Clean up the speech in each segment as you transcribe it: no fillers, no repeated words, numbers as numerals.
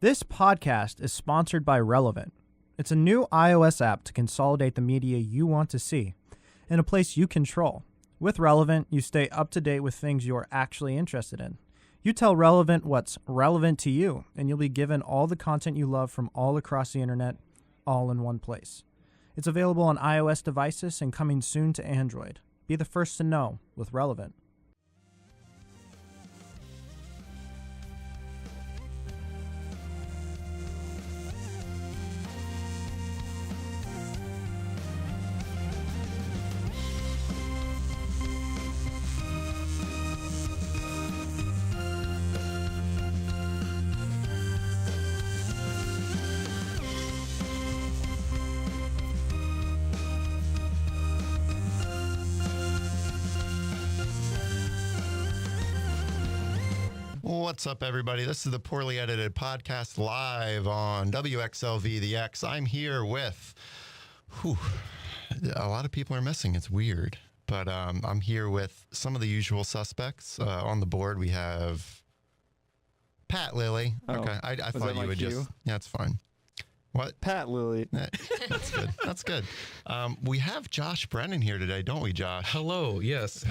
This podcast is sponsored by Relevant. It's a new iOS app to consolidate the media you want to see in a place you control. With Relevant, you stay up to date with things you're actually interested in. You tell Relevant what's relevant to you, and you'll be given all the content you love from all across the internet, all in one place. It's available on iOS devices and coming soon to Android. Be the first to know with Relevant. What's up, everybody? This is the Poorly Edited Podcast live on WXLV The X. I'm here with, a lot of people are missing. It's weird. But I'm here with some of the usual suspects. On the board, we have Pat Lilly. Oh, okay, I thought you would just... Yeah, it's fine. What? Pat Lilly. That's good. That's good. We have Josh Brennan here today, don't we, Josh? Hello. Yes.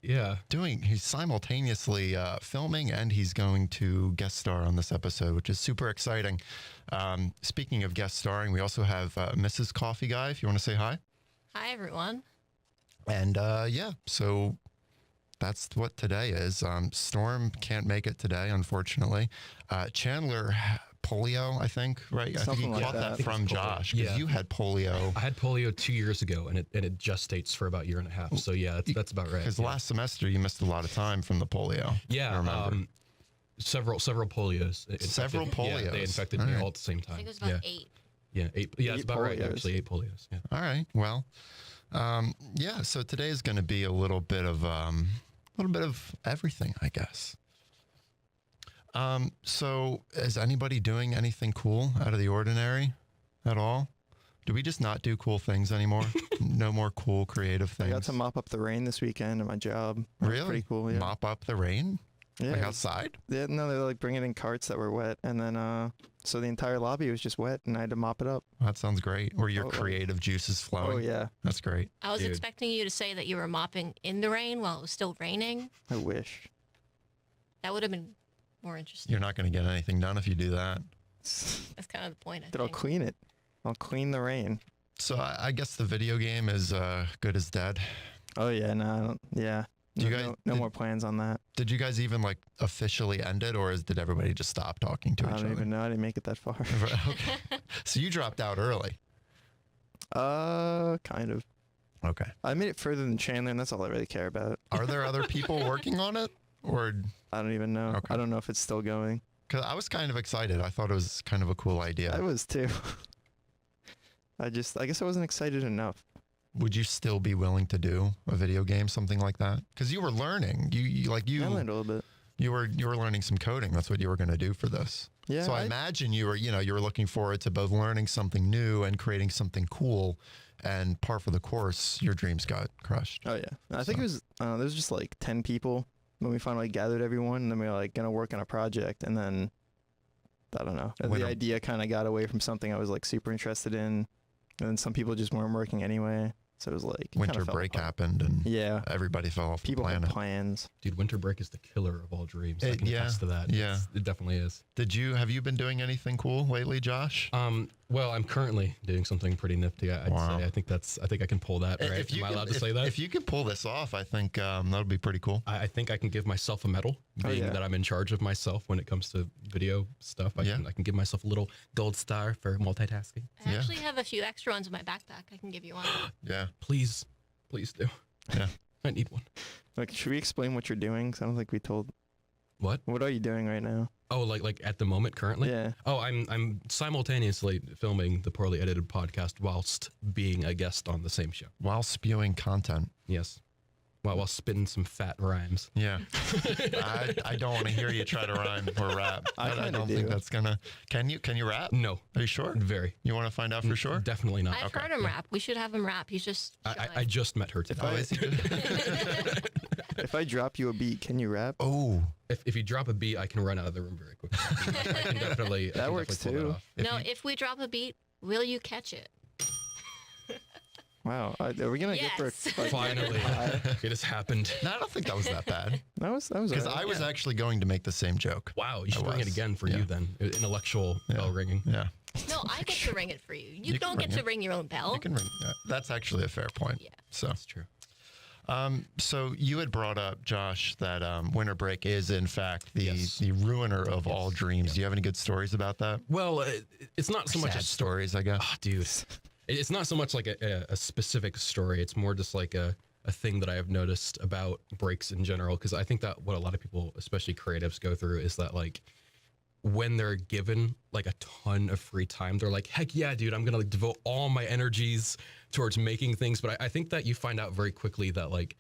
He's simultaneously filming, and he's going to guest star on this episode, which is super exciting. Speaking of guest starring, we also have Mrs. CoffeeGuy, if you want to say hi. Hi, everyone. And so that's what today is. Storm can't make it today, unfortunately. Chandler... Polio, I think, right? I think you caught that from Josh, because you had polio. I had polio 2 years ago, and it gestates for about a year and a half. So yeah, that's about right. Because last semester you missed a lot of time from the polio. Yeah, several polios. Several polios. Yeah, they infected me all at the same time. I think it was about 8. Yeah, 8. Yeah, it's about polios. right. Actually, 8 polios. Yeah. All right. Well, so today is going to be a little bit of everything, I guess. So is anybody doing anything cool out of the ordinary at all? Do we just not do cool things anymore? No more cool creative things? I got to mop up the rain this weekend at my job. Really? Pretty cool, yeah. Mop up the rain? Yeah. Like outside? Yeah, no, they're like bringing in carts that were wet, and then so the entire lobby was just wet, and I had to mop it up. That sounds great. Were your creative juices flowing? Oh, yeah. That's great. I was expecting you to say that you were mopping in the rain while it was still raining. I wish. That would have been more interesting. You're not going to get anything done if you do that. That's kind of the point, I But I'll think. clean it. I'll clean the rain. So I guess the video game is good as dead. Oh, yeah, no, I don't, yeah. Do you guys, no more plans on that. Did you guys even like officially end it, or did everybody just stop talking to each other? I don't even know. I didn't make it that far. Okay. So you dropped out early. Kind of. Okay. I made it further than Chandler, and that's all I really care about. Are there other people working on it, or? I don't even know. Okay. I don't know if it's still going. Because I was kind of excited. I thought it was kind of a cool idea. I was too. I guess I wasn't excited enough. Would you still be willing to do a video game, something like that? Because you were learning. You I learned a little bit. You were learning some coding. That's what you were going to do for this. Yeah. So I imagine you were looking forward to both learning something new and creating something cool. And par for the course, your dreams got crushed. Oh yeah. I think it was there was just like 10 people when we finally gathered everyone, and then we were like gonna work on a project, and then I don't know. The idea kind of got away from something I was like super interested in, and then some people just weren't working anyway. So it was like winter break happened, and everybody fell off the planet. People had plans. Dude, winter break is the killer of all dreams. I can attest to that. Yeah, it definitely is. Have you been doing anything cool lately, Josh? Well, I'm currently doing something pretty nifty. I'd say. I think I can pull that. Right? Am I allowed to say that? If you can pull this off, I think that'll be pretty cool. I think I can give myself a medal, being that I'm in charge of myself when it comes to video stuff. I can give myself a little gold star for multitasking. I actually have a few extra ones in my backpack. I can give you one. Yeah. Please do. Yeah. I need one. Like, should we explain what you're doing? Because I don't think we told. What? What are you doing right now? Oh, like at the moment currently? Yeah. Oh, I'm simultaneously filming the Poorly Edited Podcast whilst being a guest on the same show. While spewing content. Yes. While spitting some fat rhymes. Yeah. I don't want to hear you try to rhyme or rap. I don't think that's gonna. Can you rap? No. Are you sure? Very. You want to find out for sure? Definitely not. I've heard him rap. We should have him rap. He's just shy. I just met her today. Oh, is he good? If I drop you a beat, can you rap? Oh, If you drop a beat, I can run out of the room very quickly. I can definitely. That works too. If we drop a beat, will you catch it? Wow, are we gonna get for Finally, it has happened. no, I don't think that was that bad. That was Because I was actually going to make the same joke. Wow, you should ring it again for you then. Intellectual bell ringing. Yeah. No, I get to ring it for you. You don't get to ring your own bell. You can ring. That's actually a fair point. Yeah. So That's true. So you had brought up, Josh, that winter break is in fact the ruiner of all dreams. Do you have any good stories about that? Well, it's not so much Sad stories, I guess. Oh, dude, it's not so much like a specific story. It's more just like a thing that I have noticed about breaks in general. Because I think that what a lot of people, especially creatives, go through is that like when they're given like a ton of free time, they're like, heck yeah, dude, I'm gonna like devote all my energies towards making things. But I think that you find out very quickly that like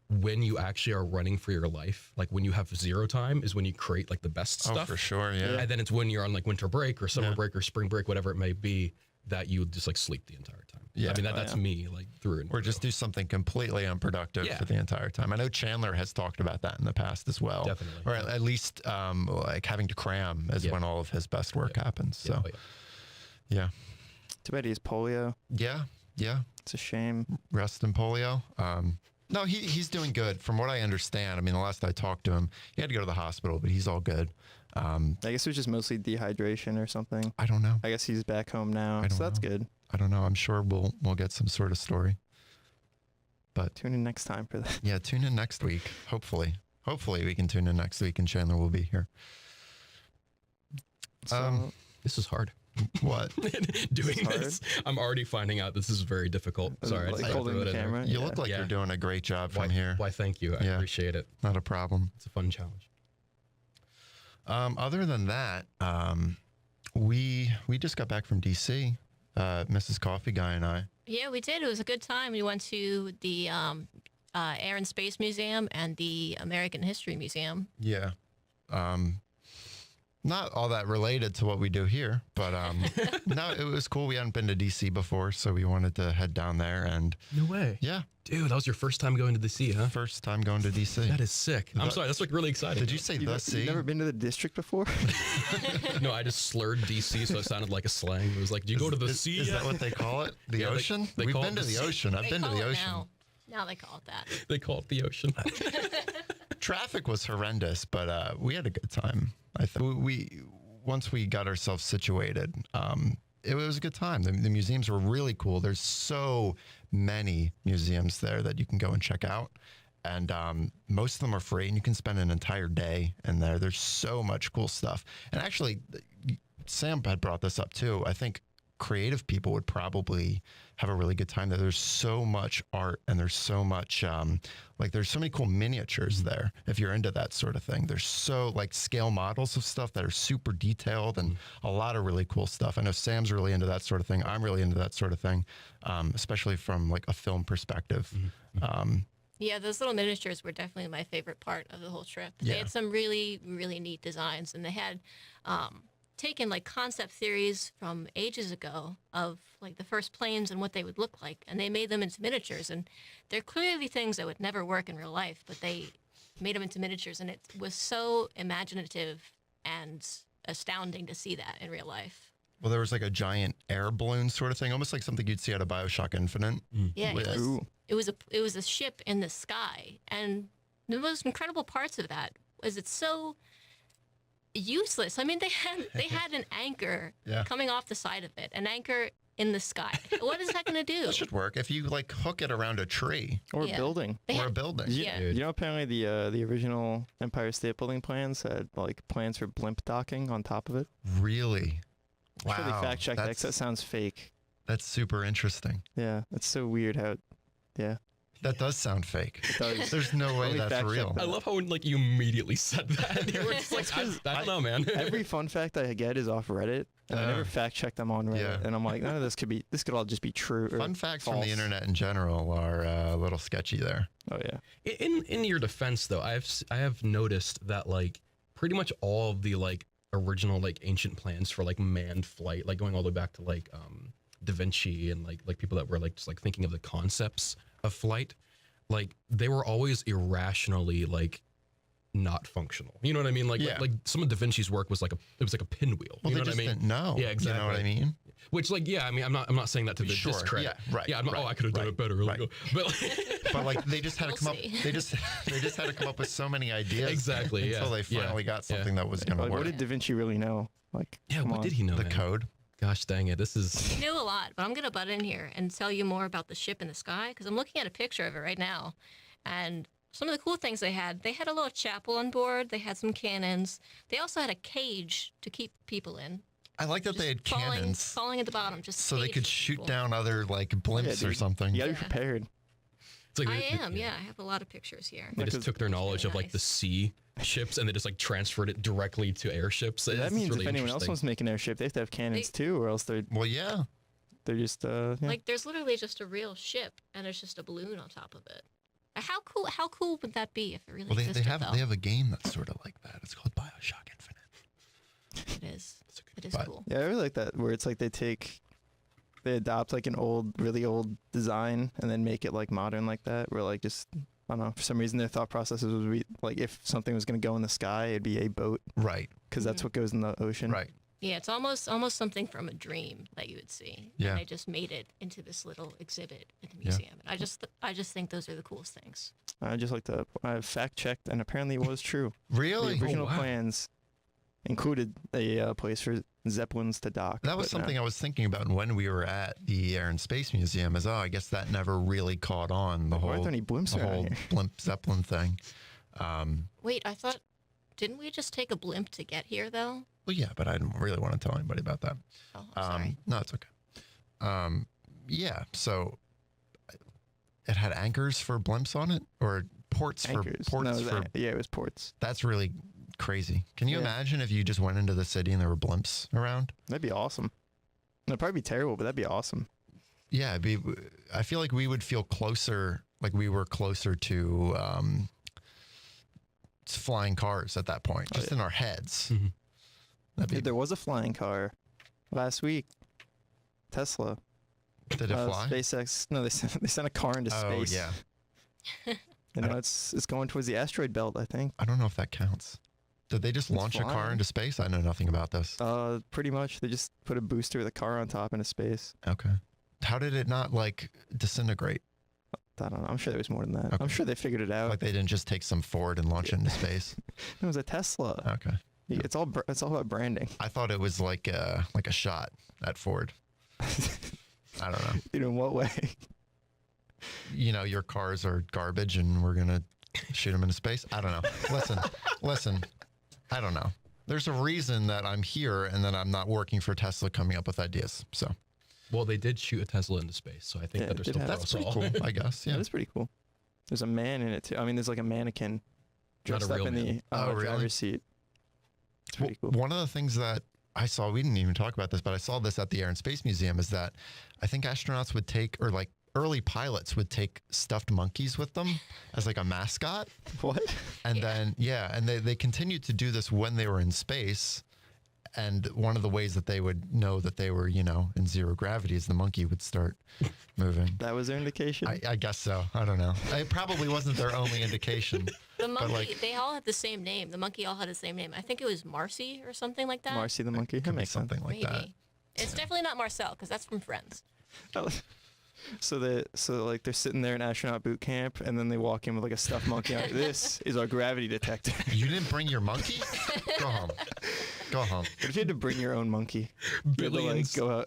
when you actually are running for your life, like when you have zero time is when you create like the best stuff. Oh, for sure, yeah. And then it's when you're on like winter break or summer break or spring break, whatever it may be, that you just like sleep the entire time. Yeah. I mean, that's me like through and Or just do something completely unproductive for the entire time. I know Chandler has talked about that in the past as well. Definitely. Or at least like having to cram is when all of his best work happens. So, yeah. Too bad he's polio. Yeah. It's a shame. Rest in polio. No, he's doing good. From what I understand, I mean, the last I talked to him, he had to go to the hospital, but he's all good. I guess it was just mostly dehydration or something. I don't know. I guess he's back home now, so that's good. I don't know. I'm sure we'll get some sort of story. But tune in next time for that. Yeah, tune in next week. Hopefully we can tune in next week and Chandler will be here. So, this is hard. What? Doing this, I'm already finding out this is very difficult. Sorry, like holding the camera. You look like you're doing a great job from here. Why? Thank you. I appreciate it. Not a problem. It's a fun challenge. Other than that, we just got back from DC. Mrs. CoffeeGuy and I. Yeah, we did. It was a good time. We went to the Air and Space Museum and the American History Museum. Yeah. Not all that related to what we do here, but no, it was cool. We hadn't been to DC before, so we wanted to head down there and... No way. Yeah. Dude, that was your first time going to DC, huh? First time going to DC. That is sick. I'm sorry, that's like really exciting. Did you say the sea? You've never been to the district before? No, I just slurred DC, so it sounded like a slang. It was like, do you go to the sea? Is that what they call it? The ocean? We've been to the ocean. I've been to the ocean. Now they call it that. They call it the ocean. Traffic was horrendous, but we had a good time. I think once we got ourselves situated, it was a good time. The museums were really cool. There's so many museums there that you can go and check out. And most of them are free, and you can spend an entire day in there. There's so much cool stuff. And actually, Sam had brought this up too. I think creative people would probably have a really good time there. There's so much art, and there's so much there's so many cool miniatures there if you're into that sort of thing. There's so like scale models of stuff that are super detailed and a lot of really cool stuff. I know Sam's really into that sort of thing. I'm really into that sort of thing, especially from like a film perspective. Yeah, those little miniatures were definitely my favorite part of the whole trip. They had some really, really neat designs, and they had taken like concept theories from ages ago of like the first planes and what they would look like, and they made them into miniatures. And they're clearly things that would never work in real life, but they made them into miniatures, and it was so imaginative and astounding to see that in real life. Well, there was like a giant air balloon sort of thing, almost like something you'd see out of BioShock Infinite. Yeah, it was a ship in the sky, and the most incredible parts of that was it's so useless. I mean, they had an anchor coming off the side of it, an anchor in the sky. What is that going to do? That should work if you like hook it around a tree or a building. A building. You know, apparently the original Empire State Building plans had like plans for blimp docking on top of it. Really? Wow. I'm sure they fact check that 'cause that sounds fake. That's super interesting. Yeah, it's so weird how. That does sound fake. It does. There's no way that's real. I love how like you immediately said that. You were just like, I don't know, man. Every fun fact I get is off Reddit, and I never fact check them on Reddit. And I'm like, none of this could all just be true. Or fun facts false. from the internet in general are a little sketchy there. Oh yeah. In your defense, though, I have noticed that like pretty much all of the like original like ancient plans for like manned flight, like going all the way back to like Da Vinci and like people that were like just like thinking of the concepts of flight, like they were always irrationally like not functional. You know what I mean? Like some of Da Vinci's work was like a pinwheel. Well, you know they what I mean? Didn't know. Yeah, exactly. You know what I mean? Which, like, yeah, I mean, I'm not saying that to the discredit. Yeah, right. Yeah, I'm not, I could have done it better. Right. But like they just had to come up. They just had to come up with so many ideas. Exactly. Until they finally got something that was going to work. What did Da Vinci really know? Like, what did he know? The code. Gosh dang it! This is. He knew a lot, but I'm gonna butt in here and tell you more about the ship in the sky because I'm looking at a picture of it right now, and some of the cool things they had a little chapel on board. They had some cannons. They also had a cage to keep people in. I like that they had cannons falling at the bottom, just so they could shoot people. down other like blimps or something. You gotta be prepared. It's like I am. Yeah, I have a lot of pictures here. They just took their knowledge of like the sea ships and they just like transferred it directly to airships. That means really if anyone else wants to make an airship, they have to have cannons too, or else they're they're just like there's literally just a real ship and there's just a balloon on top of it. How cool would that be if it really existed? They have a game that's sort of like that. It's called BioShock Infinite. It is. It is cool. Yeah, I really like that where it's like they adopt like an really old design and then make it like modern like that. Where like just I don't know, for some reason their thought processes would be like if something was going to go in the sky, it'd be a boat. Right. Because that's what goes in the ocean. Right. Yeah, it's almost something from a dream that you would see. Yeah. And they just made it into this little exhibit at the museum. And I just think those are the coolest things. I just like to fact checked, and apparently it was true. Really? The original plans included a place for Zeppelins to dock. That was something I was thinking about when we were at the Air and Space Museum. I guess that never really caught on the Aren't there any blimps around here? Blimp Zeppelin thing. Wait, I thought, didn't we just take a blimp to get here though? Well, yeah, but I didn't really want to tell anybody about that. Oh, I'm sorry. No, it's okay. Yeah, so it had anchors for blimps on it, or ports anchors. for ports. It was ports. That's really crazy. Can you imagine if you just went into the city and there were blimps around? That'd be awesome. It'd probably be terrible, but that'd be awesome. Yeah, I feel like we would feel closer, like we were closer to flying cars at that point, just in our heads. Mm-hmm. There was a flying car last week. Tesla. Did it fly? SpaceX. No, they sent a car into space. Oh yeah. It's going towards the asteroid belt, I think. I don't know if that counts. Did they just launch a car into space? I know nothing about this. Pretty much. They just put a booster with a car on top into space. Okay. How did it not like disintegrate? I don't know. I'm sure there was more than that. Okay. I'm sure they figured it out. Like they didn't just take some Ford and launch it into space. It was a Tesla. Okay. It's all about branding. I thought it was like a shot at Ford. I don't know. In what way? Your cars are garbage and we're going to shoot them into space? I don't know. Listen. I don't know. There's a reason that I'm here and that I'm not working for Tesla coming up with ideas. So, well, they did shoot a Tesla into space, so I think that there's that's pretty cool, I guess. Yeah, that's pretty cool. There's a man in it too. I mean, there's like a mannequin dressed up in the driver's seat. It's pretty cool. One of the things that I saw, we didn't even talk about this, but I saw this at the Air and Space Museum, is that I think astronauts would take, or like early pilots would take stuffed monkeys with them as like a mascot. What? And then, and they continued to do this when they were in space. And one of the ways that they would know that they were, in zero gravity is the monkey would start moving. That was their indication? I guess so. I don't know. It probably wasn't their only indication. The monkey, they all had the same name. The monkey all had the same name. I think it was Marcy or something like that. Marcy the monkey? Could be something like that. It's definitely not Marcel, because that's from Friends. So they're sitting there in astronaut boot camp, and then they walk in with like a stuffed monkey. This is our gravity detector. You didn't bring your monkey? Go home. What if you had to bring your own monkey? Billions. You had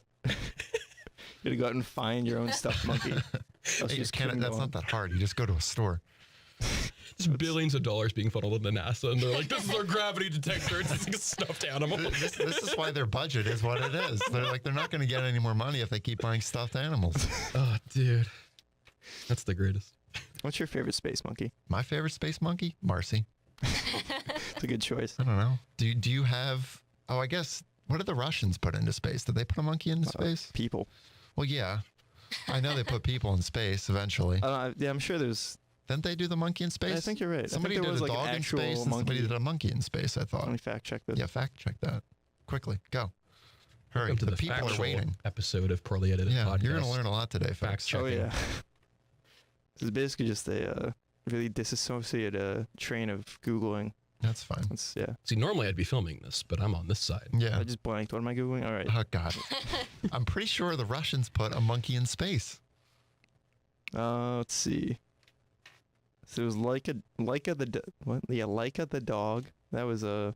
to go out and find your own stuffed monkey. That's not that hard. You just go to a store. Just billions of dollars being funneled into NASA, and they're like, "This is our gravity detector. It's like a stuffed animal." This is why their budget is what it is. They're not going to get any more money if they keep buying stuffed animals. Oh, dude, that's the greatest. What's your favorite space monkey? My favorite space monkey, Marcy. It's a good choice. I don't know. Do you have? Oh, I guess. What did the Russians put into space? Did they put a monkey into space? People. Well, yeah. I know they put people in space eventually. I'm sure there's. Didn't they do the monkey in space? I think you're right. Somebody did a dog in space and somebody did a monkey in space, I thought. Let me fact check this. Yeah, fact check that. Quickly, go. Hurry, Welcome to the people are waiting. Episode of Poorly Edited Podcast. You're going to learn a lot today, Facts folks. Oh, yeah. This is basically just a really disassociated train of Googling. That's fine. Yeah. See, normally I'd be filming this, but I'm on this side. Yeah. I just blanked. What am I Googling? All right. Oh, God. I'm pretty sure the Russians put a monkey in space. Let's see. So it was Laika the dog. That was that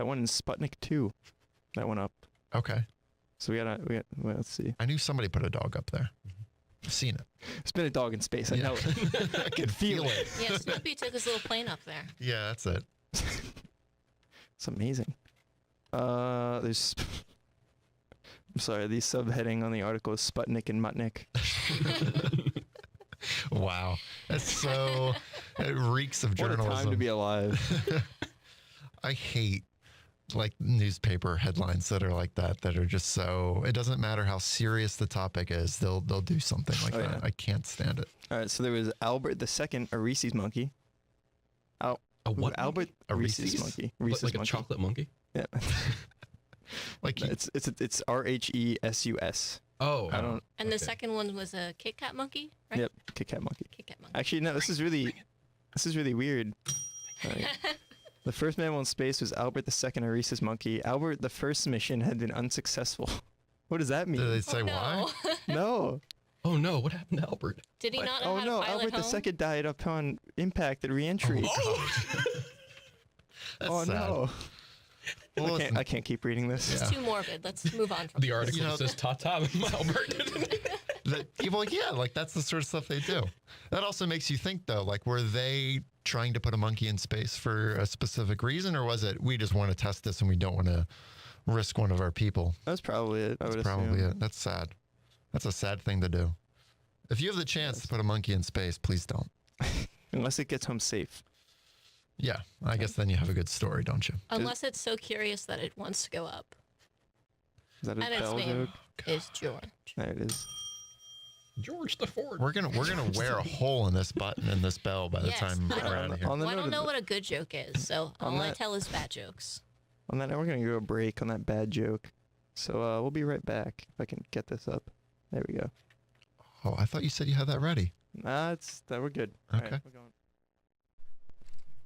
one in Sputnik 2. That went up. Okay. So well, let's see. I knew somebody put a dog up there. I've seen it. It's been a dog in space. I know it. I can feel it. Yeah, Snoopy took his little plane up there. Yeah, that's it. It's amazing. There's. I'm sorry. The subheading on the article is Sputnik and Mutnik. Wow. That's so. It reeks of journalism. What a time to be alive. I hate like newspaper headlines that are like that are just so. It doesn't matter how serious the topic is. They'll do something like that. Yeah. I can't stand it. All right. So there was Albert II, a Reese's monkey. A what? Albert A Reese's Reese's? monkey. Like Reese's a monkey. chocolate monkey? Yeah. Like It's RHESUS. Oh. I don't. And the Okay. second one was a Kit Kat monkey, right? Yep. Kit Kat monkey. Kit Kat monkey. Actually, no. This is really weird. Like, the first man in space was Albert II, a rhesus monkey. Albert, the first mission had been unsuccessful. What does that did they mean? say Oh, why? no. No. Oh no! What happened to Albert? Did he not know Oh how no, to pilot Albert home? II died upon impact at reentry. That's Oh sad. no. Well, listen, I can't keep reading this. It's too morbid. Let's move on from The this. article You know- says Tata Albert. well, yeah, like that's the sort of stuff they do. That also makes you think, though, like were they trying to put a monkey in space for a specific reason, or was it we just want to test this and we don't want to risk one of our people? That's probably it. That's probably it. That's sad. That's a sad thing to do. If you have the chance to put a monkey in space, please don't. Unless it gets home safe. Yeah, I guess then you have a good story, don't you? Unless it's so curious that it wants to go up. Is that a And its bell name joke? is George. There it is. George the Ford. We're gonna wear a hole in this button in this bell by the Yes, time I we're know. out of here. On the Well, I note don't of know the- what a good joke is, so On all I that- tell is bad jokes. On that, we're gonna go a break on that bad joke. So we'll be right back if I can get this up. There we go. Oh, I thought you said you had that ready. That we're good. All right, Okay. we're going.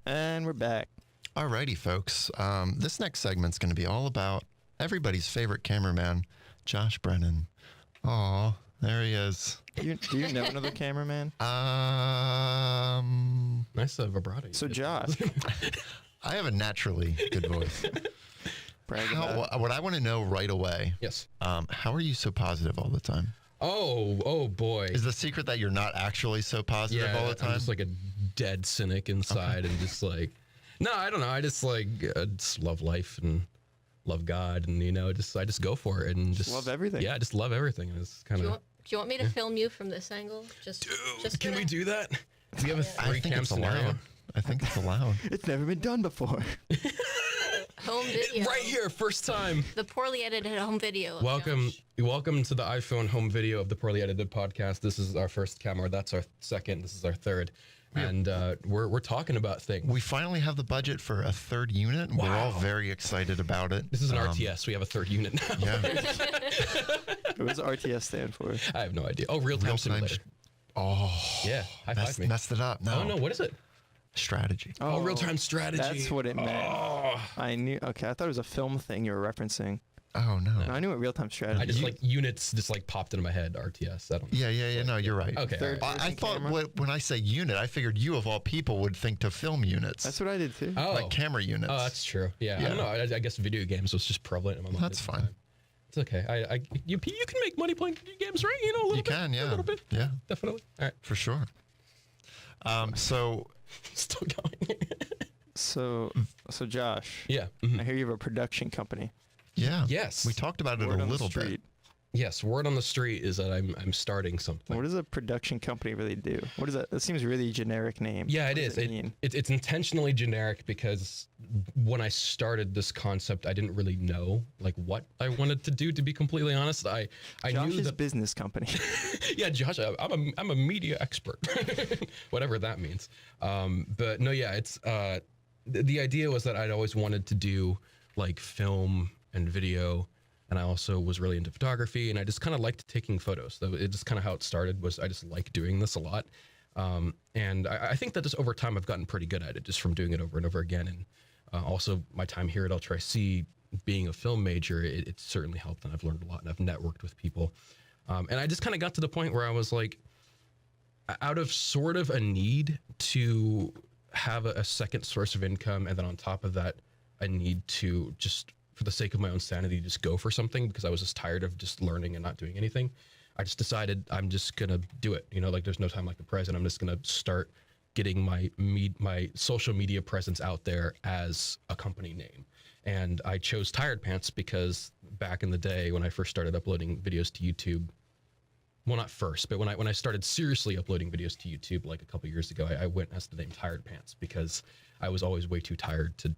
And we're back. Alrighty, folks. This next segment's going to be all about everybody's favorite cameraman, Josh Brennan. Aw, there he is. Do you know another cameraman? Nice vibrato. you So did. Josh, I have a naturally good voice. brag about it. What I want to know right away, Yes. how are you so positive all the time? Oh boy. Is the secret that you're not actually so positive all the time? I'm just like a dead cynic inside and just like, no, I don't know. I just like just love life and love God and I just go for it and just love everything. Yeah, I just love everything. It's kind Do of. you want me to film you from this angle? Just Can for we now? do that? Do we have a I three think cam it's scenario? allowed. I think it's allowed. It's never been done before. Home video. Right here, first time. The poorly edited home video. Of Welcome Josh. to the iPhone home video of the Poorly Edited podcast. This is our first camera. That's our second. This is our third. And we're talking about things. We finally have the budget for a third unit. We're all Wow. very excited about it. This is an RTS. We have a third unit now. Yeah. What does RTS stand for? I have no idea. Oh, real-time Real-time simulator. Oh, Yeah, high five me. messed it up. No. Oh no, what is it? Strategy. Oh, real-time strategy. That's what it meant. Oh. I knew. Okay, I thought it was a film thing you were referencing. Oh, no. No, I knew what real-time strategy. I just like units just like popped into my head. RTS. I don't know. Yeah. No, you're right. Okay. Third- all right. I thought camera? when I say unit, I figured you of all people would think to film units. That's what I did too. Oh. Like camera units. Oh, that's true. Yeah. I Yeah. don't know. I guess video games was just prevalent in my mind. That's at the fine. time. It's okay. You can make money playing video games, right? You know, a little You bit. can, yeah. A little bit. Yeah, Definitely. All right. for sure. So Still going. So Josh, Yeah. Mhm. I hear you have a production company. yeah. Yes. We talked about it Word a on the little bit. street. Yes. Word on the street is that I'm starting something. What does a production company really do? What is that? That seems really generic name. Yeah, What it does is. mean? It's intentionally generic because when I started this concept, I didn't really know like what I wanted to do. To be completely honest, I knew Josh's that. business company. Yeah, Josh, I'm a media expert, whatever that means. But no, yeah, it's the idea was that I'd always wanted to do like film and video and I also was really into photography, and I just kind of liked taking photos. It's just kind of how it started. Was I just like doing this a lot, and I think that just over time I've gotten pretty good at it, just from doing it over and over again. And also my time here at LTRC, being a film major, it certainly helped, and I've learned a lot, and I've networked with people, and I just kind of got to the point where I was like, out of sort of a need to have a second source of income, and then on top of that, a need to just, for the sake of my own sanity, just go for something, because I was just tired of just learning and not doing anything. I just decided I'm just gonna do it. You know, like, there's no time like the present. I'm just gonna start getting my social media presence out there as a company name. And I chose Tired Pants because back in the day when I first started uploading videos to YouTube, well, not first, but when I started seriously uploading videos to YouTube like a couple years ago, I went as the name Tired Pants because I was always way too tired to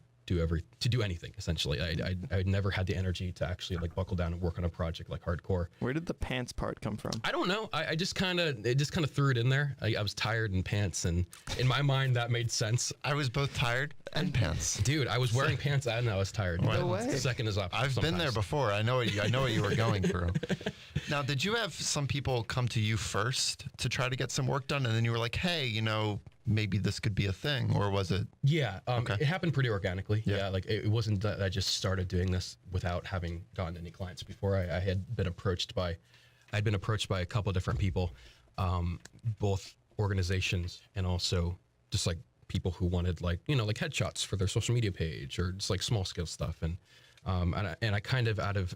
do anything. Essentially, I never had the energy to actually like buckle down and work on a project like hardcore. Where did the pants part come from? I don't know. I just kind of threw it in there. I was tired and pants, and in my mind that made sense. I was both tired and pants. Dude, I was wearing pants and I was tired. No way. The second is up. I've been there before. I know what you were going through. Now, did you have some people come to you first to try to get some work done, and then you were like, hey, you know, maybe this could be a thing, or was it? Yeah, Okay. It happened pretty organically. Yeah. Yeah, like it wasn't that I just started doing this without having gotten any clients before. I had been approached by a couple of different people, both organizations and also just like people who wanted like, you know, like headshots for their social media page or just like small scale stuff. And I kind of out of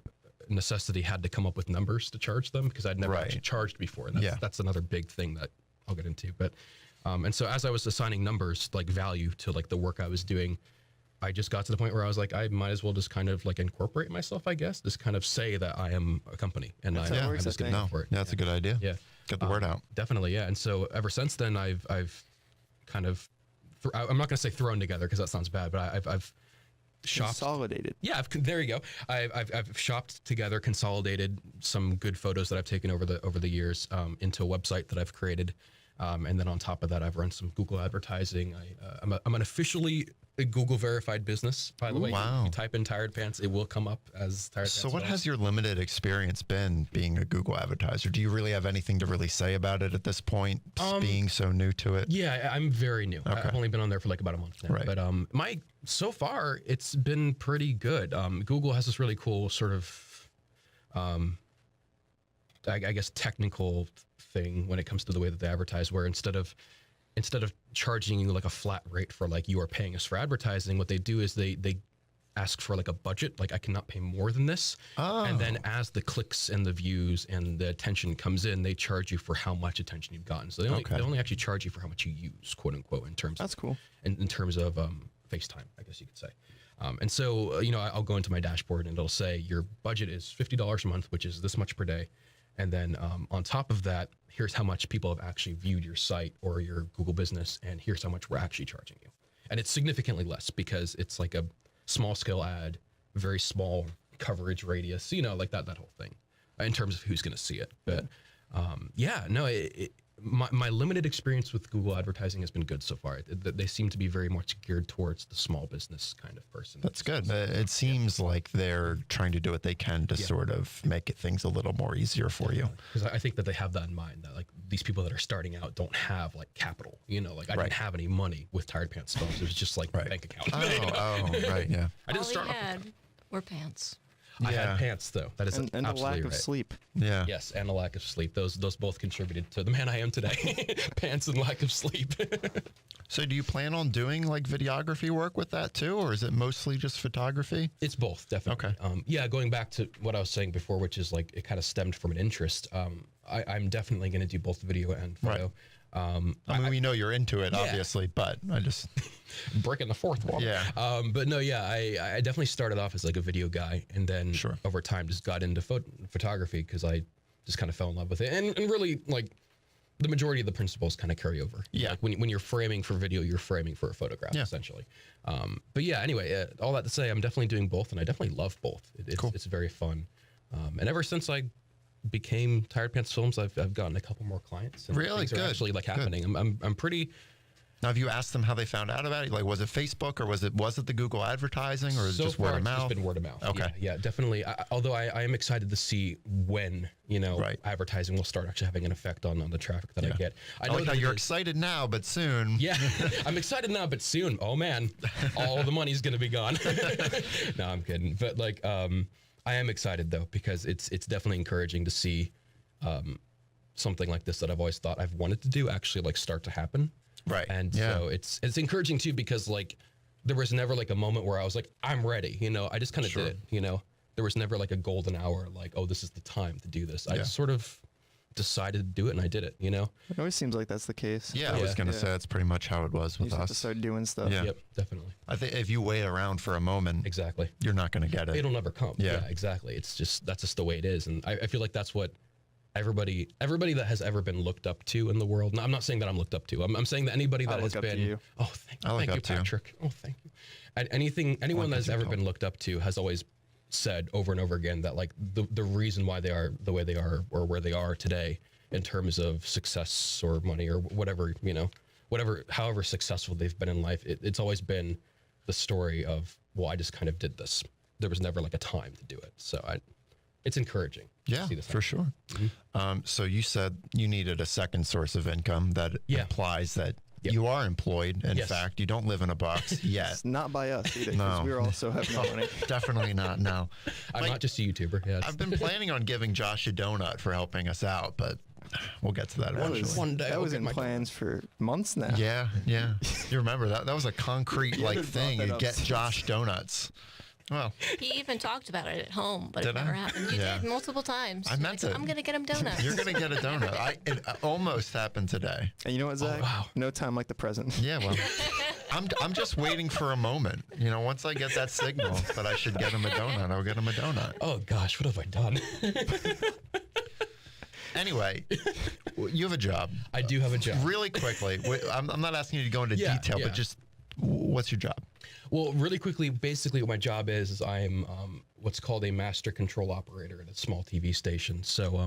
necessity had to come up with numbers to charge them because I'd never Right. actually charged before. And that's another big thing that I'll get into. But and so as I was assigning numbers, like value to like the work I was doing, I just got to the point where I was like, I might as well just kind of like incorporate myself, I guess, just kind of say that I am a company and That's how it I'm works, just I going to think. go for it. Yeah, that's a good idea. Yeah. Get the word out. Definitely. Yeah. And so ever since then, I've kind of, I'm not going to say thrown together because that sounds bad, but I've shopped. Consolidated. Yeah, there you go. I've shopped together, consolidated some good photos that I've taken over the years into a website that I've created, and then on top of that, I've run some Google advertising. I'm an officially a Google verified business, by the way. Wow. If you type in Tired Pants, it will come up as Tired Pants. So what Films. has your limited experience been being a Google advertiser? Do you really have anything to really say about it at this point, being so new to it? Yeah, I'm very new. Okay. I've only been on there for like about a month now. Right. But so far it's been pretty good. Google has this really cool sort of I guess technical thing when it comes to the way that they advertise, where instead of charging you like a flat rate for like you are paying us for advertising, what they do is they ask for like a budget, like I cannot pay more than this. Oh. And then as the clicks and the views and the attention comes in, they charge you for how much attention you've gotten. So they only actually charge you for how much you use, quote unquote, in terms That's cool. in terms of FaceTime, I guess you could say. And so, you know, I'll go into my dashboard and it'll say your budget is $50 a month, which is this much per day. And then on top of that, here's how much people have actually viewed your site or your Google business, and here's how much we're actually charging you. And it's significantly less because it's like a small scale ad, very small coverage radius, you know, like that whole thing in terms of who's going to see it. But my limited experience with Google advertising has been good so far. They seem to be very much geared towards the small business kind of person. That's good. It seems like they're trying to do what they can to sort of make things a little more easier for you. Because I think that they have that in mind, that like these people that are starting out don't have like capital, you know, like I didn't have any money with Tired Pants Films. It was just like my bank account. Right, yeah. I didn't All start he off had were pants. I had pants though. That is And a absolutely lack right. of sleep. Yeah. Yes, and a lack of sleep. Those both contributed to the man I am today. Pants and lack of sleep. So do you plan on doing like videography work with that too, or is it mostly just photography? It's both, definitely. Okay. Going back to what I was saying before, which is like it kind of stemmed from an interest. I'm definitely going to do both video and photo. Right. I mean, we know you're into it, Yeah. obviously, but I just breaking the fourth wall. Yeah. But no, yeah, I definitely started off as like a video guy, and then Sure. over time just got into photography because I just kind of fell in love with it, and really like the majority of the principles kind of carry over. Yeah. Like when you're framing for video, you're framing for a photograph, essentially. But yeah, anyway, all that to say, I'm definitely doing both, and I definitely love both. It's very fun. And ever since I became Tired Pants Films, I've gotten a couple more clients. And Really? things are Good. actually like Good. happening. I'm pretty. Now, have you asked them how they found out about it? Like, was it Facebook, or was it the Google advertising, or is it just word of mouth? It's been word of mouth. Okay. Yeah, definitely. Although I am excited to see when, advertising will start actually having an effect on the traffic that I get. I like how you're excited now, but soon. Yeah, I'm excited now, but soon. Oh man, all the money's gonna be gone. No, I'm kidding. But like, I am excited though, because it's definitely encouraging to see something like this that I've always thought I've wanted to do actually like start to happen. Right. And so it's encouraging too, because like there was never like a moment where I was like, I'm ready. I just kind of did it. There was never like a golden hour, like, oh, this is the time to do this. I just sort of decided to do it, and I did it. It always seems like that's the case. Yeah, I was gonna say that's pretty much how it was with you us. have to start doing stuff. Yeah. Yep, definitely. I think if you wait around for a moment, Exactly. you're not gonna get it. It'll never come. Yeah. Exactly. That's just the way it is, and I feel like that's what everybody that has ever been looked up to in the world. Now, I'm not saying that I'm looked up to. I'm saying that anybody that has been. You. Oh, thank you, Patrick. Oh, thank you. And anyone that's ever been looked up to has always said over and over again that like the reason why they are the way they are or where they are today in terms of success or money or whatever, however successful they've been in life, it's always been the story of, well, I just kind of did this. There was never like a time to do it. So it's encouraging. Yeah, for sure. Mm-hmm. So you said you needed a second source of income that implies that you are employed. In fact, you don't live in a box yet. It's not by us either, because we also have no money. Definitely not, no. I'm not just a YouTuber. Yes. I've been planning on giving Josh a donut for helping us out, but we'll get to that eventually. One day that was in plans for months now. Yeah. You remember that? That was a concrete thing. You get Josh donuts. Well, he even talked about it at home, but it never happened. You did multiple times. I meant it. I'm going to get him donuts. You're going to get a donut. It almost happened today. And you know what, Zach? Oh, wow. No time like the present. Yeah, well, I'm just waiting for a moment. Once I get that signal that I should get him a donut, I'll get him a donut. Oh, gosh, what have I done? Anyway, you have a job. I do have a job. Really quickly, I'm not asking you to go into detail, but just what's your job? Well, really quickly, basically what my job is I'm what's called a master control operator at a small TV station. So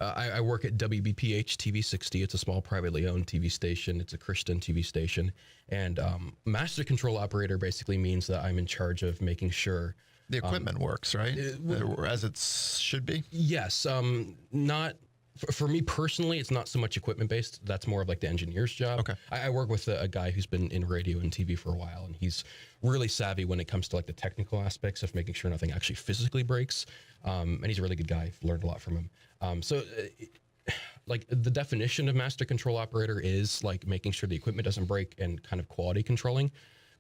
I work at WBPH TV 60. It's a small privately owned TV station. It's a Christian TV station. And master control operator basically means that I'm in charge of making sure the equipment works, right? As it should be? Yes. Not... For me personally, it's not so much equipment based. That's more of like the engineer's job. Okay. I work with a guy who's been in radio and TV for a while, and he's really savvy when it comes to like the technical aspects of making sure nothing actually physically breaks. And he's a really good guy. I've learned a lot from him. Like the definition of master control operator is like making sure the equipment doesn't break and kind of quality controlling.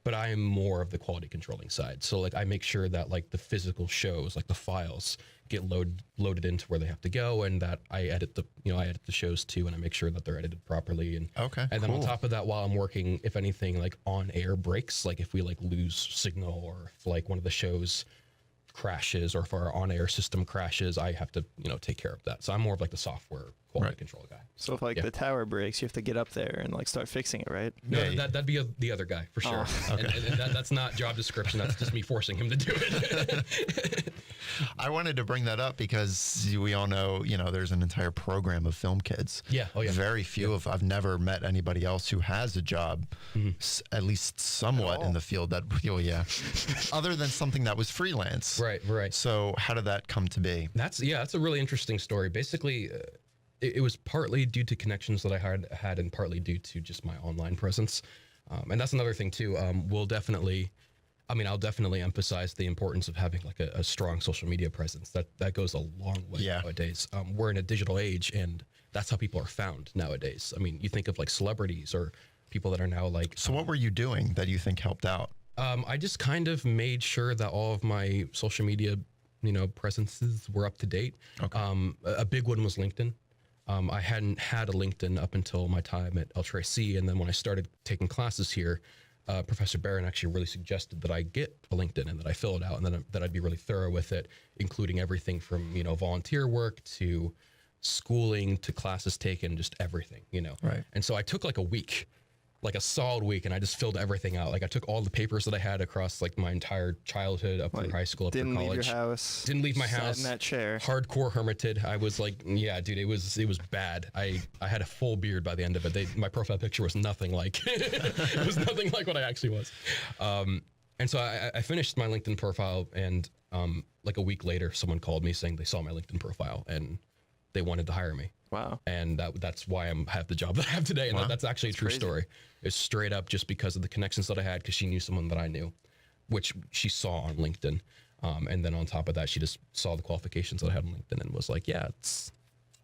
But I am more of the quality controlling side. So like I make sure that like the physical shows, like the files, get loaded into where they have to go, and that I edit the shows too, and I make sure that they're edited properly. And then on top of that, while I'm working, if anything like on air breaks, like if we like lose signal or if like one of the shows crashes or if our on air system crashes, I have to take care of that. So I'm more of like the software quality control guy. So if like the tower breaks, you have to get up there and like start fixing it, right? No, that'd be the other guy for sure. Oh, okay. and that's not job description. That's just me forcing him to do it. I wanted to bring that up because we all know, there's an entire program of film kids. Yeah. Oh, yeah. Very few I've never met anybody else who has a job, at least somewhat in the field that, other than something that was freelance. Right. So how did that come to be? That's a really interesting story. Basically, it was partly due to connections that I had and partly due to just my online presence. And that's another thing too. I'll definitely emphasize the importance of having like a strong social media presence. That goes a long way nowadays. We're in a digital age, and that's how people are found nowadays. I mean, you think of like celebrities or people that are now like... So what were you doing that you think helped out? I just kind of made sure that all of my social media, presences were up to date. Okay. A big one was LinkedIn. I hadn't had a LinkedIn up until my time at LTRC, and then when I started taking classes here, Professor Barron actually really suggested that I get a LinkedIn and that I fill it out, and then that I'd be really thorough with it, including everything from volunteer work to schooling to classes taken, just everything. Right. And so I took like a week, like a solid week, and I just filled everything out. Like I took all the papers that I had across like my entire childhood up through high school, up through college. Didn't leave your house. Didn't leave my house. Sat in that chair. Hardcore hermited. I was like, yeah, dude, it was bad. I had a full beard by the end of it. My profile picture was nothing like it was nothing like what I actually was. And so I finished my LinkedIn profile, and like a week later, someone called me saying they saw my LinkedIn profile and they wanted to hire me. Wow. And that's why I have the job that I have today. And that's actually a true crazy. story. It's straight up just because of the connections that I had, because she knew someone that I knew, which she saw on LinkedIn. And then on top of that, she just saw the qualifications that I had on LinkedIn and was like, yeah,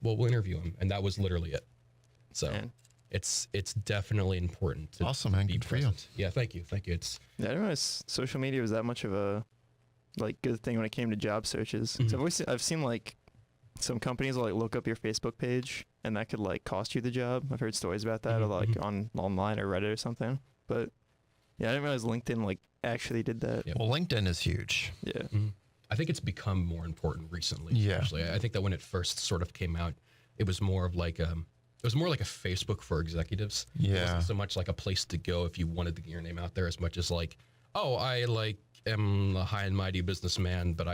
we'll interview him. And that was literally it. So Man. it's definitely important to Awesome, man. be Good for you. present. Yeah, thank you. Thank you. It's Yeah, I didn't realize social media was that much of a like good thing when it came to job searches. 'Cause I've seen like some companies will like look up your Facebook page and that could like cost you the job. I've heard stories about that, or like online or Reddit or something. But yeah, I didn't realize LinkedIn like actually did that. Yeah. Well, LinkedIn is huge. Yeah. I think it's become more important recently. Yeah. Actually, I think that when it first sort of came out, it was more of like a Facebook for executives. It Yeah. wasn't so much like a place to go if you wanted to get your name out there, as much as like, oh, I like am a high and mighty businessman, but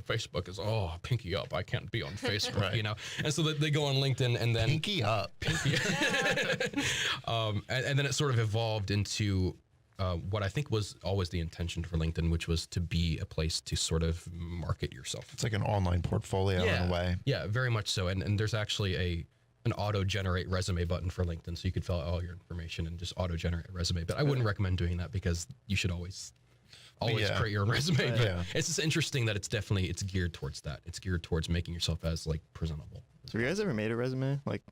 Facebook is pinky up. I can't be on Facebook, Right. you know. And so they go on LinkedIn, and then Pinky up. and then it sort of evolved into what I think was always the intention for LinkedIn, which was to be a place to sort of market yourself. It's like an online portfolio in a way. Yeah, very much so. And there's actually an auto-generate resume button for LinkedIn, so you could fill out all your information and just auto-generate a resume. But I wouldn't recommend doing that, because you should always create your own resume. But it's just interesting that it's geared towards that. It's geared towards making yourself as like presentable. So have you guys ever made a resume like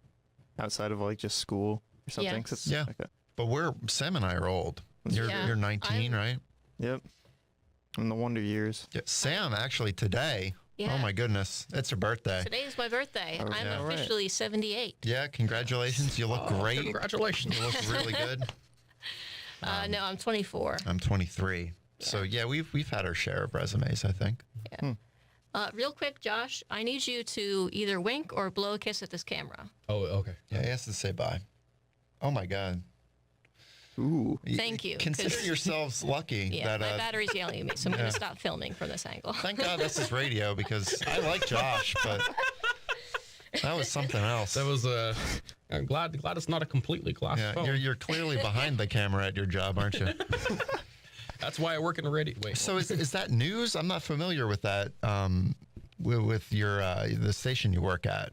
outside of like just school or something? Yeah. 'Cause Yeah. okay. But Sam and I are old. You're 19, right? Yep. In the wonder years. Yeah. Sam actually today. Yeah. Oh my goodness, it's her birthday. Today is my birthday. I'm yeah. officially 78. Yeah, congratulations. You look great. Congratulations. You look really good. No, I'm 24. I'm 23. So yeah, we've had our share of resumes, I think. Yeah. Real quick, Josh, I need you to either wink or blow a kiss at this camera. Oh, okay. Yeah, he has to say bye. Oh my God. Ooh. Thank you, Consider 'cause- yourselves lucky Yeah, that. my battery's yelling at me, so I'm going to stop filming from this angle. Thank God this is radio, because I like Josh, but that was something else. That was I'm glad it's not a completely glass Yeah, phone. you're clearly behind the camera at your job, aren't you? That's why I work in the radio. Wait. So is that news? I'm not familiar with that. With your the station you work at.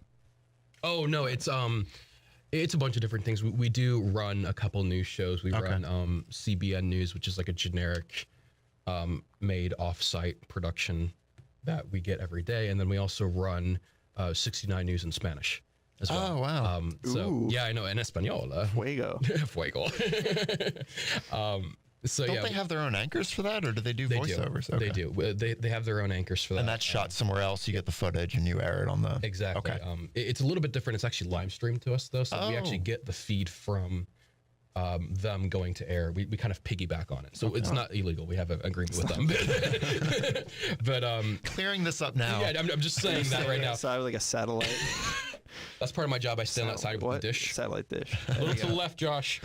Oh no, it's a bunch of different things. We do run a couple news shows. We run CBN News, which is like a generic made off-site production that we get every day, and then we also run 69 News in Spanish as well. Oh wow. So Ooh. yeah, I know en español. Fuego. Fuego. So Don't yeah, they have their own anchors for that, or do they do they voiceovers? do. They do. They have their own anchors for that. And that's shot somewhere else. You get the footage and you air it on the. Exactly. Okay. It's a little bit different. It's actually live streamed to us though, so we actually Oh. get the feed from them going to air. We kind of piggyback on it, so it's not illegal. We have an agreement with them. But Clearing this up now. yeah, I'm just saying that right now. Outside with like a satellite. That's part of my job. I stand outside with What? the dish. Satellite dish. A little to the left, Josh.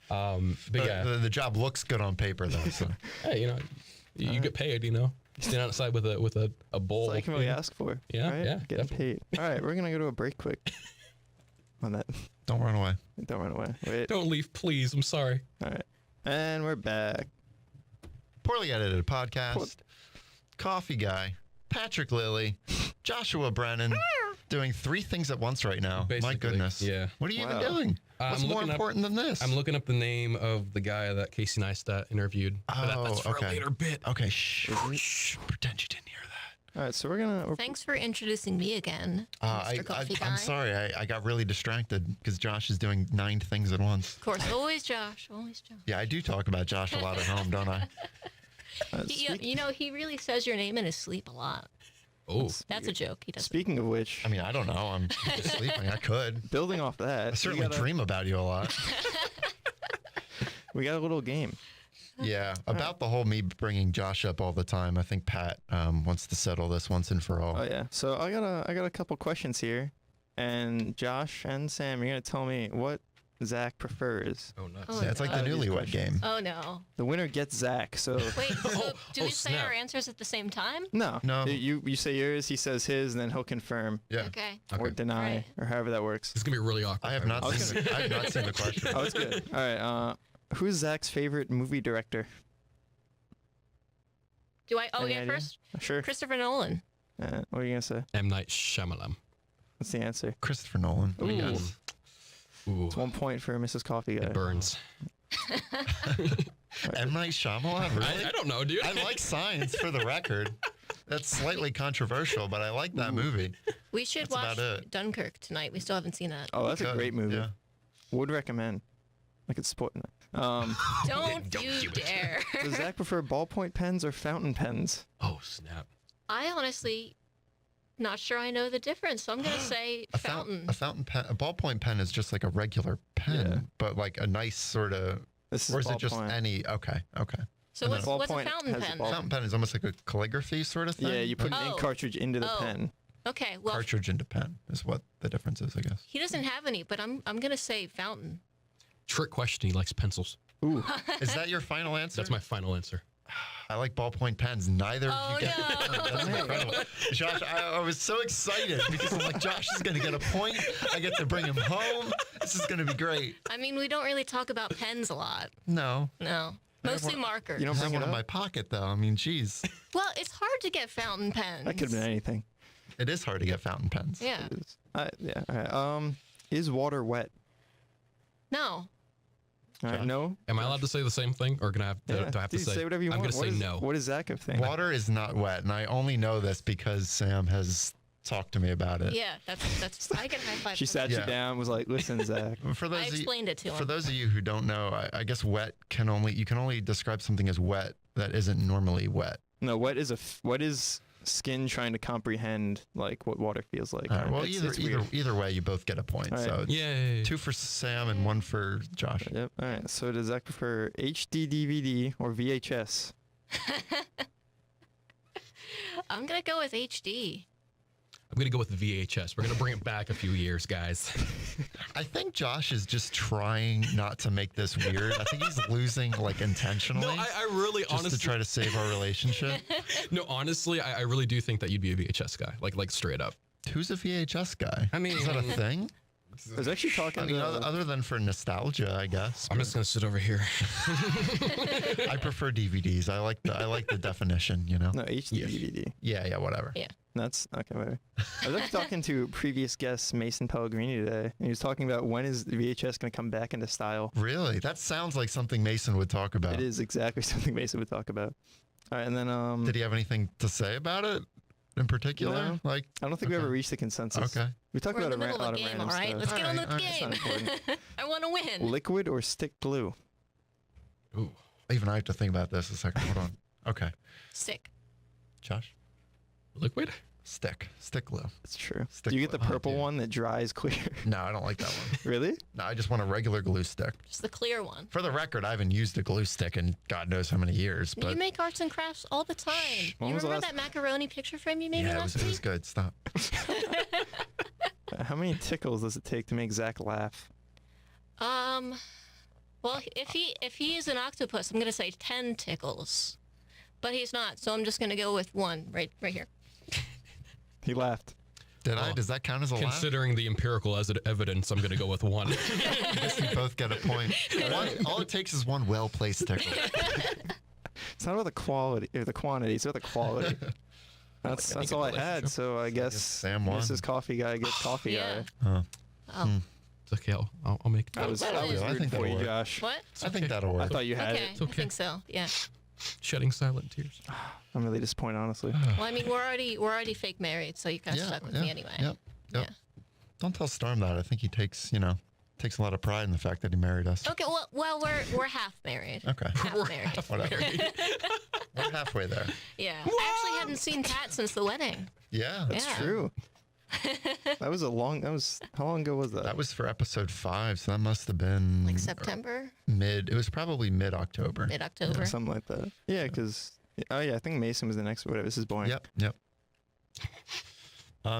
But yeah, The job looks good on paper though. So. hey, you get paid. You stand outside with a bowl. That's all I can really ask for. Yeah, right? yeah, Getting definitely. paid. All right, we're gonna go to a break quick. On that, Don't run away. don't run away. Wait. Don't leave, please. I'm sorry. All right, and we're back. Poorly edited podcast. Coffee Guy, Patrick Lilly, Joshua Brennan, doing 3 things at once right now. My Basically, goodness. yeah. What are you Wow. even doing? I'm What's more looking up- important than this? I'm looking up the name of the guy that Casey Neistat interviewed. But that's for okay. a later bit. Okay, shh. Pretend you didn't hear that. All right, so we're Thanks for introducing me again, Mr. Coffee Guy. I'm sorry. I got really distracted because Josh is doing 9 things at once. Of course, always Josh, always Josh. Yeah, I do talk about Josh a lot at home, don't I? He really says your name in his sleep a lot. Oh, That's a joke. He doesn't. Speaking of which, I mean, I don't know. I'm just sleeping. I could. building off that, I certainly dream about you a lot. we got a little game. Yeah, about the whole me bringing Josh up all the time. I think Pat wants to settle this once and for all. Oh yeah. So I got a couple questions here, and Josh and Sam, you're gonna tell me what Zach prefers. Oh, nuts. Oh, Yeah, it's like the no. newlywed game. Oh no. The winner gets Zach. So Wait, so do we say snap. our answers at the same time? no, No. You say yours, he says his, and then he'll confirm Yeah. Okay. or deny Right. or however that works. It's gonna be really awkward. I have not was seen. I have not seen the question. Oh, it's good. All right. Who's Zach's favorite movie director? Do I? Oh Any yeah, idea? first Sure. Christopher Nolan. What are you gonna say? M. Night Shyamalan. What's the answer? Christopher Nolan. Ooh. Yes. Ooh. It's 1 point for Mrs. Coffee Guy. It burns. M. Night Shyamalan. Really? I don't know, dude. I like Signs, for the record. That's slightly controversial, but I like that movie. We should That's watch about it. Dunkirk tonight. We still haven't seen that. Oh, that's a Good. great movie. Yeah. Would recommend. I could support it. Don't Don't you do it. dare. Does Zach prefer ballpoint pens or fountain pens? Oh, snap. I honestly not sure I know the difference, so I'm gonna say fountain. A fountain pen, a ballpoint pen is just like a regular pen, Yeah. but like a nice sort of. This is Or is it just ballpoint. any? Okay. So and what's then- a Ballpoint fountain has a pen? ball- Fountain pen is almost like a calligraphy sort of thing. Yeah, you put an Oh. ink cartridge into the Oh. pen. Okay, well Cartridge into pen is what the difference is, I guess. he doesn't have any, but I'm gonna say fountain. Trick question. He likes pencils. Ooh. Is that your final answer? That's my final answer. I like ballpoint pens. Neither of Oh, you get the no. point. That's incredible. Josh, I was so excited because I'm like, Josh is going to get a point. I get to bring him home. This is going to be great. I mean, we don't really talk about pens a lot. No. No, mostly markers. You don't Have bring one it in up? my pocket, though. I mean, geez. Well, it's hard to get fountain pens. That could have been anything. It is hard to get fountain pens. Yeah. It is. Yeah. All right. Is water wet? No. All right. Josh? No. Am I allowed to say the same thing, or gonna have do I have Dude, to say? whatever you I'm want. gonna say no. What does Zach think? Water is not wet, and I only know this because Sam has talked to me about it. Yeah, that's. I can high five. She him. sat Yeah. you down, was like, "Listen, Zach." For I those of you, explained it to him. for those of you who don't know, I guess wet you can only describe something as wet that isn't normally wet. No, what is skin trying to comprehend like what water feels like? All right, well, It's weird. either way, you both get a point. All right. So it's Yay. 2 for Sam and 1 for Josh. Yep. All right. So does Zach prefer HD DVD or VHS? I'm gonna go with HD. I'm gonna go with VHS. We're gonna bring it back a few years, guys. I think Josh is just trying not to make this weird. I think he's losing like intentionally. No, I really just honestly to try to save our relationship. No, honestly, I really do think that you'd be a VHS guy, like straight up. Who's a VHS guy? I mean, Is that a thing? I was actually talking I mean, to other than for nostalgia, I guess. I'm just gonna sit over here. I prefer DVDs. I like the definition. You know. no HD Yeah. DVD. Yeah. Whatever. Yeah. That's okay. Whatever. I was actually talking to previous guest Mason Pellegrini today, and he was talking about when is the VHS going to come back into style. Really? That sounds like something Mason would talk about. It is exactly something Mason would talk about. All right, and then Did he have anything to say about it in particular? No. Like, I don't think we okay. ever reached a consensus. okay. We talked We're in about the a middle lot of a of game, random all right? stuff. Let's get on with the Alright, game. that's not important. I want to win. Liquid or stick glue? Ooh. Even I have to think about this a second. Hold on. Okay. Stick. Josh? Liquid? Stick glue. It's true. Stick Do you get the glue. purple Yeah. one that dries clear? No, I don't like that one. Really? No, I just want a regular glue stick. Just the clear one. For the record, I haven't used a glue stick in God knows how many years. But You make arts and crafts all the time. When You was the remember last- that macaroni picture frame you made me yeah, last it was week? good. Stop. How many tickles does it take to make Zach laugh? Well, if he is an octopus, I'm gonna say 10 tickles, but he's not, so I'm just gonna go with 1 right here. He laughed. Did I? Oh. Does that count as a laugh? Considering the empirical evidence, I'm gonna go with 1. I guess we both get a point. All it takes is 1 well-placed tickle. It's not about the quality or the quantity. It's about the quality. That's all I had. So I guess Sam won. Mrs. Coffee Guy gets Coffee Yeah. Guy. Oh, It's okay. I'll make it. That was I weird think for that'll you, work. Josh. what? I think that'll I work. thought you had Okay, it. I okay. think so. Yeah. Shedding silent tears. I'm really disappointed, honestly. Well, I mean, we're already fake married, so you kind of stuck with me anyway. Yep. Yeah. Don't tell Storm that. I think he takes a lot of pride in the fact that he married us. Okay. Well, we're half married. Okay. Half married. Whatever. We're halfway there. Yeah. I actually hadn't seen Pat since the wedding. Yeah. That's Yeah. true. How long ago was that? That was for episode 5, so that must have been Like September, It was probably mid-October. mid-October. Something like that. Yeah, because I think Mason was the next. Whatever. This is boring. Yep.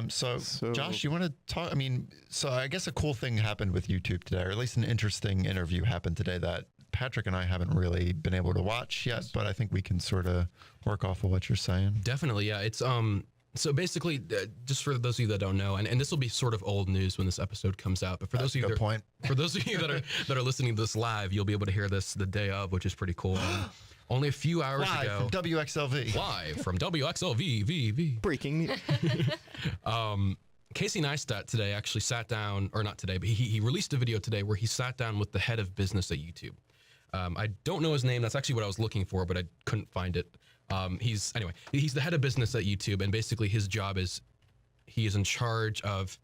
So Josh, you want to talk? I mean, so I guess a cool thing happened with YouTube today, or at least an interesting interview happened today that Patrick and I haven't really been able to watch yet, but I think we can sort of work off of what you're saying. Definitely, yeah. It's so basically, just for those of you that don't know, and this will be sort of old news when this episode comes out, but for those of you that are listening to this live, you'll be able to hear this the day of, which is pretty cool. Only a few hours live ago, from WXLV. Live from WXLV. Breaking news. Casey Neistat today actually sat down, or not today, but he released a video today where he sat down with the head of business at YouTube. I don't know his name. That's actually what I was looking for, but I couldn't find it. He's the head of business at YouTube, and basically his job is he is in charge of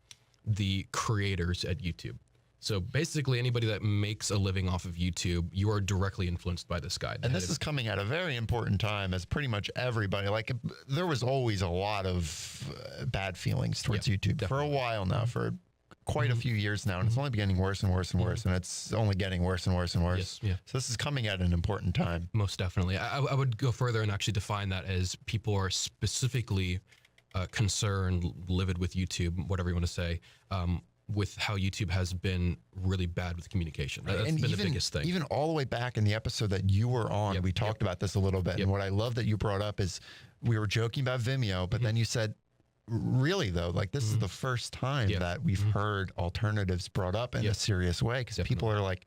the creators at YouTube. So basically anybody that makes a living off of YouTube, you are directly influenced by this guy. And this is coming at a very important time, as pretty much everybody, like there was always a lot of bad feelings towards YouTube definitely. For a while now, for quite a few years now, and it's only getting worse and worse and worse, and it's only getting worse and worse and worse. Yes, yeah. So this is coming at an important time. Most definitely. I would go further and actually define that as people are specifically concerned, livid with YouTube, whatever you want to say, with how YouTube has been really bad with communication. That's been the biggest thing. Even all the way back in the episode that you were on, we talked about this a little bit. And what I love that you brought up is we were joking about Vimeo, but then you said, really though, like this is the first time that we've heard alternatives brought up in a serious way, because people are like,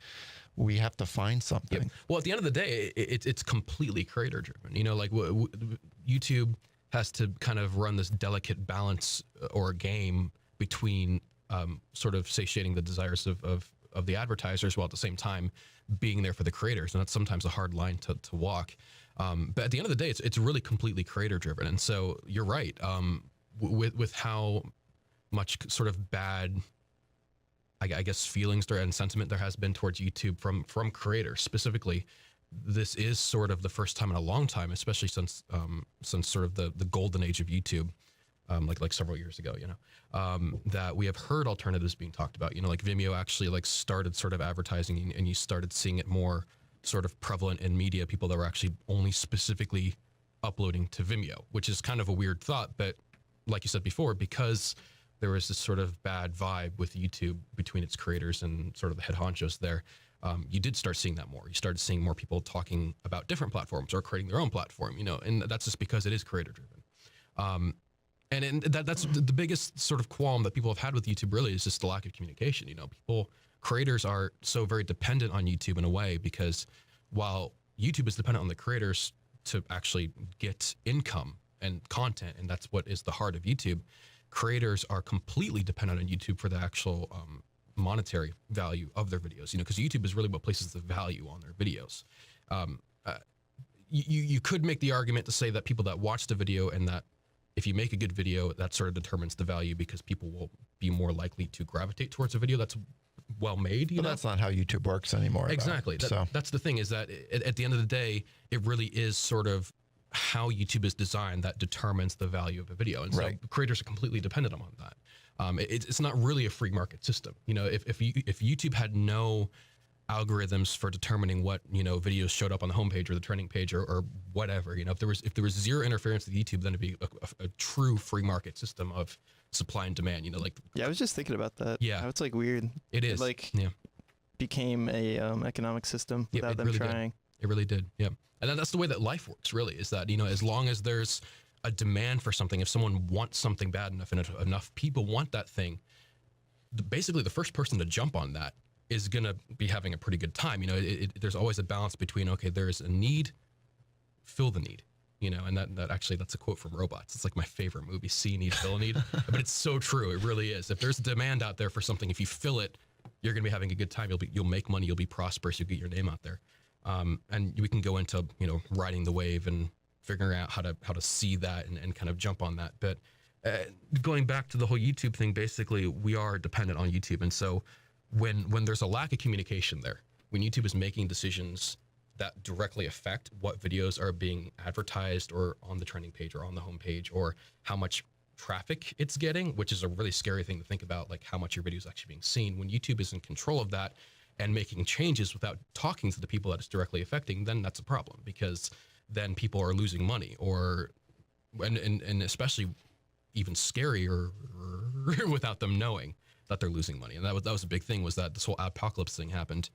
we have to find something. Well, at the end of the day, it's completely creator driven. You know, like YouTube has to kind of run this delicate balance or game between sort of satiating the desires of the advertisers while at the same time being there for the creators. And that's sometimes a hard line to walk. But at the end of the day, it's really completely creator driven. And so you're right. With how much sort of bad, I guess, feelings and sentiment there has been towards YouTube from creators specifically, this is sort of the first time in a long time, especially since sort of the golden age of YouTube, like several years ago, you know, that we have heard alternatives being talked about. You know, like Vimeo actually like started sort of advertising, and you started seeing it more sort of prevalent in media. People that were actually only specifically uploading to Vimeo, which is kind of a weird thought, but like you said before, because there was this sort of bad vibe with YouTube between its creators and sort of the head honchos there, you did start seeing that more. You started seeing more people talking about different platforms or creating their own platform, you know, and that's just because it is creator driven. And that's the biggest sort of qualm that people have had with YouTube really is just the lack of communication. You know, creators are so very dependent on YouTube in a way, because while YouTube is dependent on the creators to actually get income and content, and that's what is the heart of YouTube, creators are completely dependent on YouTube for the actual monetary value of their videos, you know, because YouTube is really what places the value on their videos. You could make the argument to say that people that watch the video, and that if you make a good video, that sort of determines the value, because people will be more likely to gravitate towards a video that's well made. You know? That's not how YouTube works anymore. Exactly. That's the thing, is that at the end of the day, it really is sort of how YouTube is designed that determines the value of a video. And so creators are completely dependent on that. It's not really a free market system. You know, if YouTube had no algorithms for determining what, you know, videos showed up on the homepage or the trending page or whatever, you know, if there was zero interference with YouTube, then it'd be a true free market system of supply and demand, you know, like. Yeah, I was just thinking about that. Yeah. How it's like weird. It is. Became a economic system without them really trying. It really did. Yeah. And that's the way that life works, really, is that, you know, as long as there's a demand for something, if someone wants something bad enough and if enough people want that thing, basically the first person to jump on that is going to be having a pretty good time. You know, there's always a balance between, okay, there's a need, fill the need, you know, and that's a quote from Robots. It's like my favorite movie, See Need, Fill Need, but it's so true. It really is. If there's demand out there for something, if you fill it, you're going to be having a good time. You'll make money. You'll be prosperous. You'll get your name out there. And we can go into, you know, riding the wave and figuring out how to see that and kind of jump on that. But going back to the whole YouTube thing, basically we are dependent on YouTube. And so when there's a lack of communication there, when YouTube is making decisions that directly affect what videos are being advertised or on the trending page or on the homepage, or how much traffic it's getting, which is a really scary thing to think about, like how much your video is actually being seen. When YouTube is in control of that and making changes without talking to the people that it's directly affecting, then that's a problem, because then people are losing money, and especially even scarier without them knowing that they're losing money. And that was a big thing, was that this whole apocalypse thing happened,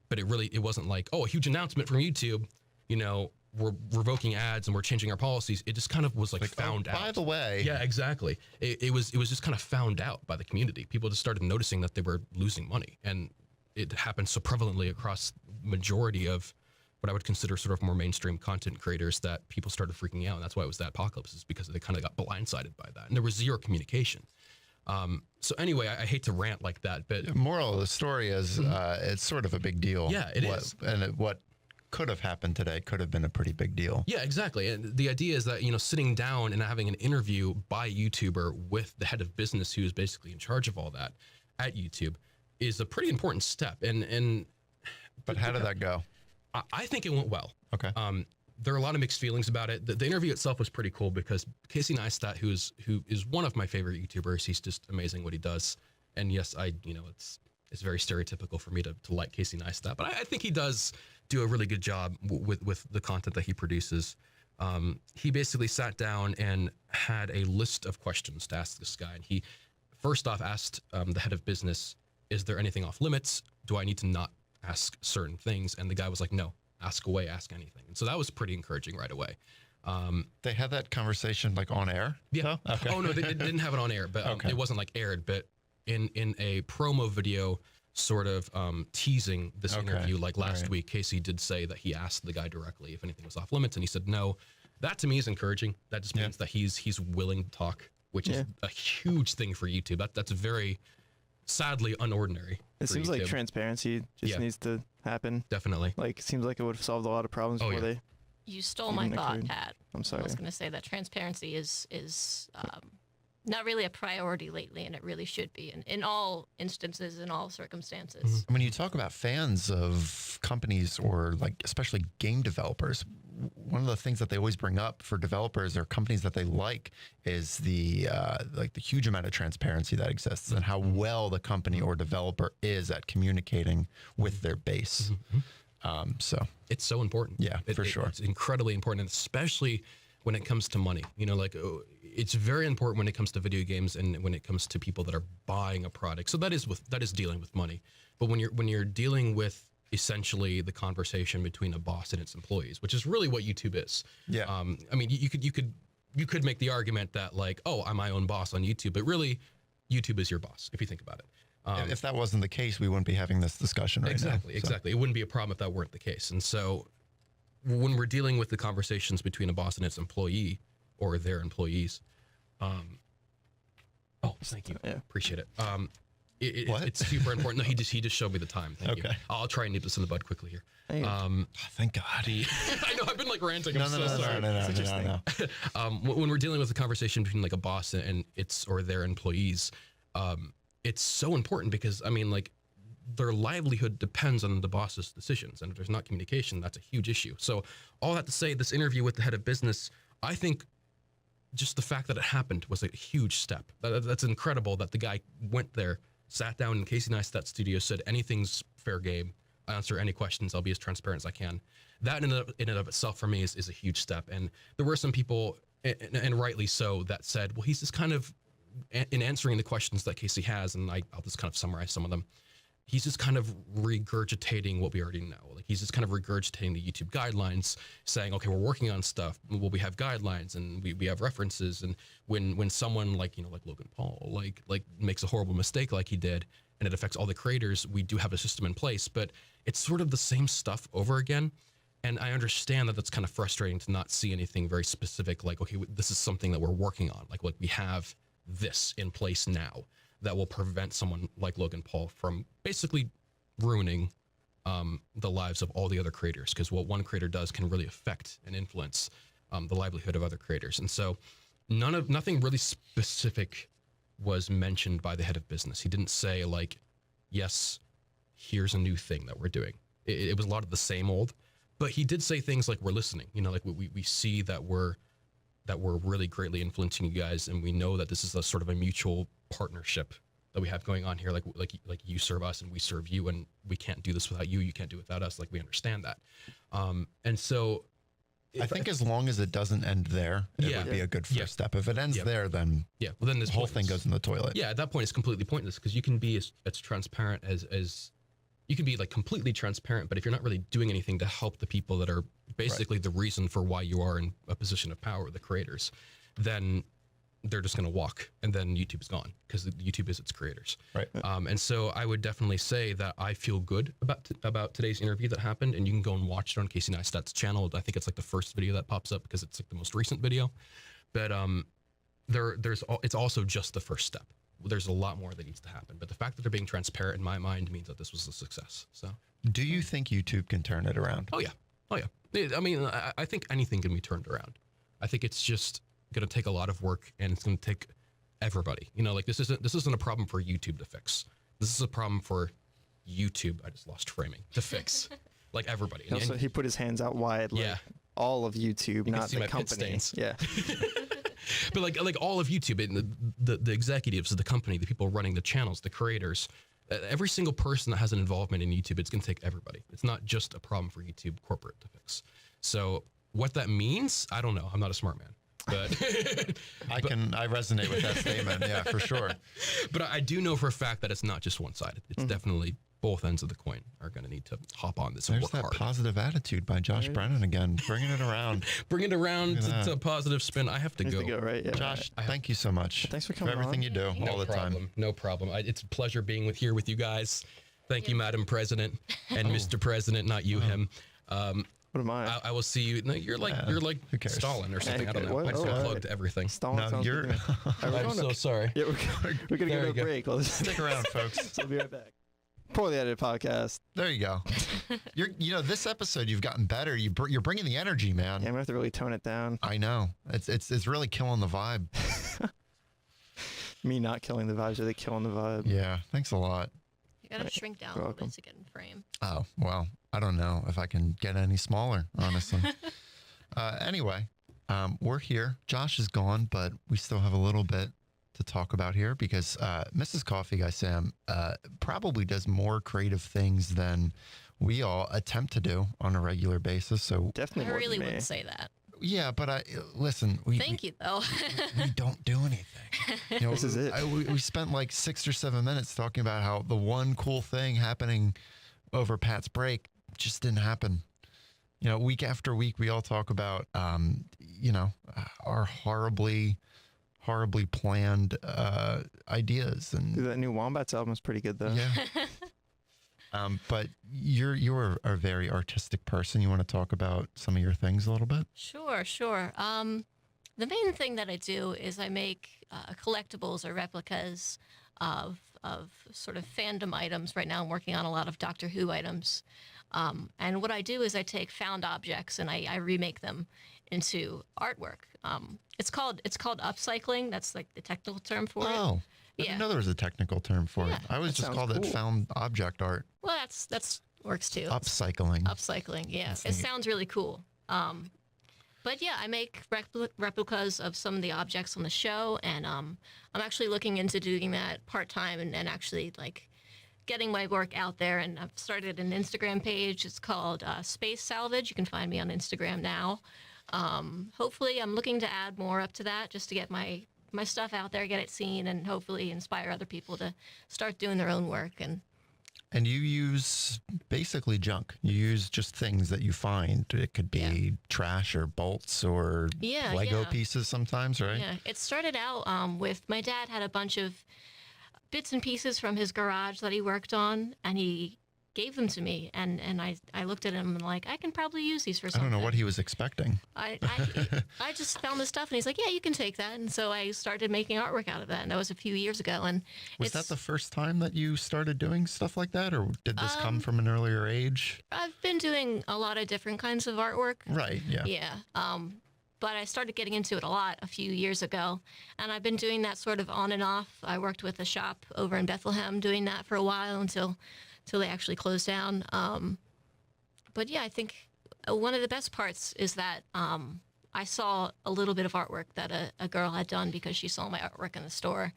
but it wasn't like, oh, a huge announcement from YouTube, you know, we're revoking ads and we're changing our policies. It just kind of was like found out. By the way. Yeah, exactly. It was just kind of found out by the community. People just started noticing that they were losing money, and it happened so prevalently across majority of what I would consider sort of more mainstream content creators that people started freaking out. And that's why it was that apocalypse, is because they kind of got blindsided by that. And there was zero communication. So anyway, I hate to rant like that, but the moral of the story is it's sort of a big deal. Yeah, it is. And what could have happened today could have been a pretty big deal. Yeah, exactly. And the idea is that, you know, sitting down and having an interview by a YouTuber with the head of business, who is basically in charge of all that at YouTube, is a pretty important step. But how did that go? I think it went well. Okay. There are a lot of mixed feelings about it. The interview itself was pretty cool because Casey Neistat, who is one of my favorite YouTubers, he's just amazing what he does. And yes, it's very stereotypical for me to like Casey Neistat, but I think he does do a really good job with the content that he produces. He basically sat down and had a list of questions to ask this guy. And he first off asked the head of business, is there anything off limits? Do I need to not ask certain things? And the guy was like, no, ask away, ask anything. And so that was pretty encouraging right away. They had that conversation like on air? Yeah. No? Okay. Oh no, they didn't have it on air, but Okay. it wasn't like aired, but in a promo video sort of teasing this Okay. interview, like last Right. week, Casey did say that he asked the guy directly if anything was off limits, and he said no. That to me is encouraging. That just means that he's willing to talk, which is a huge thing for YouTube. That's very sadly unordinary. It for seems like YouTube. transparency just needs to happen. Definitely. Like, it seems like it would have solved a lot of problems before they. You stole my thought, occurred. Pat. I'm sorry. I was going to say that transparency is not really a priority lately, and it really should be in all instances, in all circumstances. When you talk about fans of companies, or like especially game developers, one of the things that they always bring up for developers or companies that they like is the huge amount of transparency that exists and how well the company or developer is at communicating with their base. So it's so important. Yeah, for sure. It's incredibly important, and especially when it comes to money. You know, like it's very important when it comes to video games and when it comes to people that are buying a product. So that is dealing with money. But when you're dealing with essentially the conversation between a boss and its employees, which is really what YouTube is. Yeah. I mean, you could make the argument that like, oh, I'm my own boss on YouTube, but really, YouTube is your boss if you think about it. if that wasn't the case, we wouldn't be having this discussion right now. Exactly. It wouldn't be a problem if that weren't the case. And so when we're dealing with the conversations between a boss and its employee or their employees, thank you. Yeah. Appreciate it. It's super important. No, he just showed me the time. Thank you. I'll try and nip this in the bud quickly here. Thank God. I know I've been like ranting. I'm so sorry. No. When we're dealing with a conversation between like a boss and its or their employees, it's so important because I mean, like, their livelihood depends on the boss's decisions, and if there's not communication, that's a huge issue. So all that to say, this interview with the head of business, I think just the fact that it happened was a huge step. That's incredible that the guy went there, sat down in Casey Neistat's studio, said anything's fair game. I answer any questions. I'll be as transparent as I can. That in and of itself for me is a huge step. And there were some people, and rightly so, that said, well, he's just kind of, in answering the questions that Casey has, and I'll just kind of summarize some of them, he's just kind of regurgitating what we already know. Like, he's just kind of regurgitating the YouTube guidelines, saying, okay, we're working on stuff. Well, we have guidelines and we have references. And when someone like Logan Paul, like makes a horrible mistake like he did, and it affects all the creators, we do have a system in place, but it's sort of the same stuff over again. And I understand that that's kind of frustrating to not see anything very specific. Like, okay, this is something that we're working on. Like we have this in place now that will prevent someone like Logan Paul from basically ruining the lives of all the other creators, because what one creator does can really affect and influence the livelihood of other creators. And so nothing really specific was mentioned by the head of business. He didn't say like, yes, here's a new thing that we're doing. It was a lot of the same old, but he did say things like, we're listening, like we see that we're really greatly influencing you guys, and we know that this is a sort of a mutual partnership that we have going on here. Like you serve us and we serve you, and we can't do this without you. You can't do it without us. Like, we understand that. And so I think as long as it doesn't end there, it would be a good first step. If it ends there, then well, then this whole thing goes in the toilet. Yeah, at that point, it's completely pointless because you can be as transparent as you can be like completely transparent, but if you're not really doing anything to help the people that are basically the reason for why you are in a position of power, the creators, then they're just going to walk, and then YouTube is gone because YouTube is its creators. Right. And so I would definitely say that I feel good about today's interview that happened, and you can go and watch it on Casey Neistat's channel. I think it's like the first video that pops up because it's like the most recent video. But it's also just the first step. There's a lot more that needs to happen. But the fact that they're being transparent in my mind means that this was a success. So, do you think YouTube can turn it around? Oh yeah. I mean, I think anything can be turned around. I think it's just going to take a lot of work, and it's going to take everybody. You know, like this isn't a problem for YouTube to fix. This is a problem for YouTube. I just lost framing to fix. Like everybody. Also, he put his hands out wide. Like all of YouTube, you not see the my pit company. stains. Yeah. But like all of YouTube, and the executives of the company, the people running the channels, the creators, every single person that has an involvement in YouTube, it's going to take everybody. It's not just a problem for YouTube corporate to fix. So what that means, I don't know. I'm not a smart man. But I resonate with that statement. Yeah, for sure. But I do know for a fact that it's not just one-sided. It's definitely both ends of the coin are going to need to hop on this and work hard. There's that positive attitude by Josh Brennan again, bringing it around. Bring it around to a positive spin. I have to go. Right? Yeah. Josh, thank you so much. Thanks for coming for everything you do all the time. No problem. It's a pleasure being here with you guys. Thank you, Madam President and Mr. President, not you, him. What am I? I will see you. No, you're like Stalin or something. I don't know. I just got plugged to everything. Stalin sounds you're. good to me. I'm so sorry. Yeah, we're gonna go to a break. Stick around, folks. So we'll be right back. Poorly edited podcast. There you go. This episode you've gotten better. You're bringing the energy, man. Yeah, I'm gonna have to really tone it down. I know. It's really killing the vibe. Me not killing the vibes, or they killing the vibe? Yeah. Thanks a lot. You gotta shrink down a little bit to get in frame. Oh, well, I don't know if I can get any smaller, honestly. Anyway, we're here. Josh is gone, but we still have a little bit to talk about here because Mrs. CoffeeGuy Sam probably does more creative things than we all attempt to do on a regular basis. So definitely, I really wouldn't say that. Yeah, but listen. Thank you, though. we don't do anything. You know, this is it. We spent like 6 or 7 minutes talking about how the one cool thing happening over Pat's break just didn't happen. You know, week after week, we all talk about, our horribly planned ideas. And dude, that new Wombats album is pretty good, though. Yeah. But you're a very artistic person. You want to talk about some of your things a little bit? Sure. The main thing that I do is I make collectibles or replicas of sort of fandom items. Right now I'm working on a lot of Doctor Who items. And what I do is I take found objects and I remake them into artwork. It's called upcycling. That's like the technical term for it. Oh. I didn't know there was a technical term for it. I always just called it found object art. Well, that's works too. Upcycling. Upcycling, yeah. It sounds really cool. But yeah, I make replicas of some of the objects on the show, and I'm actually looking into doing that part-time and actually like getting my work out there. And I've started an Instagram page. It's called Space Salvage. You can find me on Instagram now. Hopefully, I'm looking to add more up to that just to get my stuff out there, get it seen, and hopefully inspire other people to start doing their own work. And you use basically junk. You use just things that you find. It could be trash or bolts or Lego pieces sometimes, right? Yeah, it started out with my dad had a bunch of bits and pieces from his garage that he worked on, and he gave them to me, and I looked at him and like, I can probably use these for something. I don't know what he was expecting. I just found this stuff, and he's like, yeah, you can take that. And so I started making artwork out of that, and that was a few years ago. And was that the first time that you started doing stuff like that, or did this come from an earlier age? I've been doing a lot of different kinds of artwork. Right, yeah. Yeah. But I started getting into it a lot a few years ago, and I've been doing that sort of on and off. I worked with a shop over in Bethlehem doing that for a while until they actually closed down. But yeah, I think one of the best parts is that I saw a little bit of artwork that a girl had done because she saw my artwork in the store.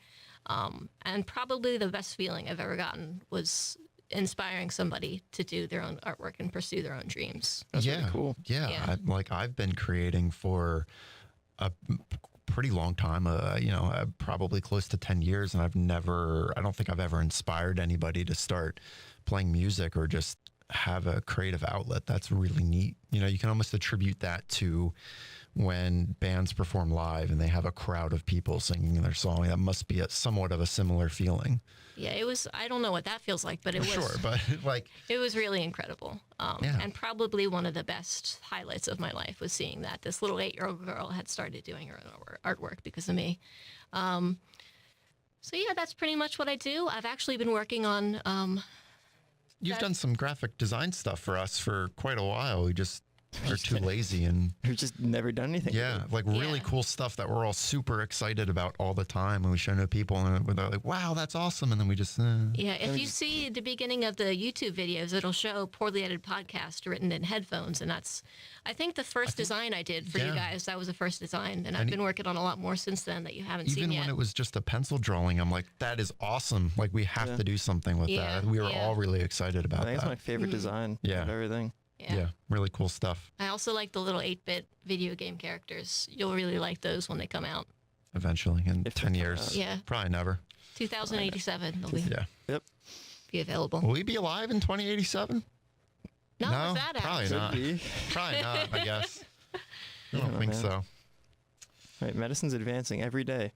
And probably the best feeling I've ever gotten was inspiring somebody to do their own artwork and pursue their own dreams. That's really cool. Yeah. Yeah. I've been creating for a pretty long time, probably close to 10 years. And I don't think I've ever inspired anybody to start playing music or just have a creative outlet. That's really neat. You can almost attribute that to when bands perform live and they have a crowd of people singing their song. That must be somewhat of a similar feeling. Yeah, it was. I don't know what that feels like, but it was. Sure, but it was really incredible. And probably one of the best highlights of my life was seeing that this little 8-year-old girl had started doing her own artwork because of me. So yeah, that's pretty much what I do. I've actually been working on. You've done some graphic design stuff for us for quite a while. We just are too lazy and We've just never done anything. yeah, like really cool stuff that we're all super excited about all the time. And we show new people and they're like, wow, that's awesome. And then we just, Yeah, if you see the beginning of the YouTube videos, it'll show Poorly Edited Podcast written in headphones. And that's, I think, the first design I did for you guys. That was the first design. And I've been working on a lot more since then that you haven't seen yet. Even when it was just a pencil drawing, I'm like, that is awesome. Like, we have to do something with that. We were all really excited about I think that. it's my favorite design of everything. Yeah, really cool stuff. I also like the little 8-bit video game characters. You'll really like those when they come out. Eventually, in 10 years. Yeah. Probably never. 2087, they'll be available. Will we be alive in 2087? Not with that probably out. not. Probably not, I guess. I don't think so. Right, medicine's advancing every day.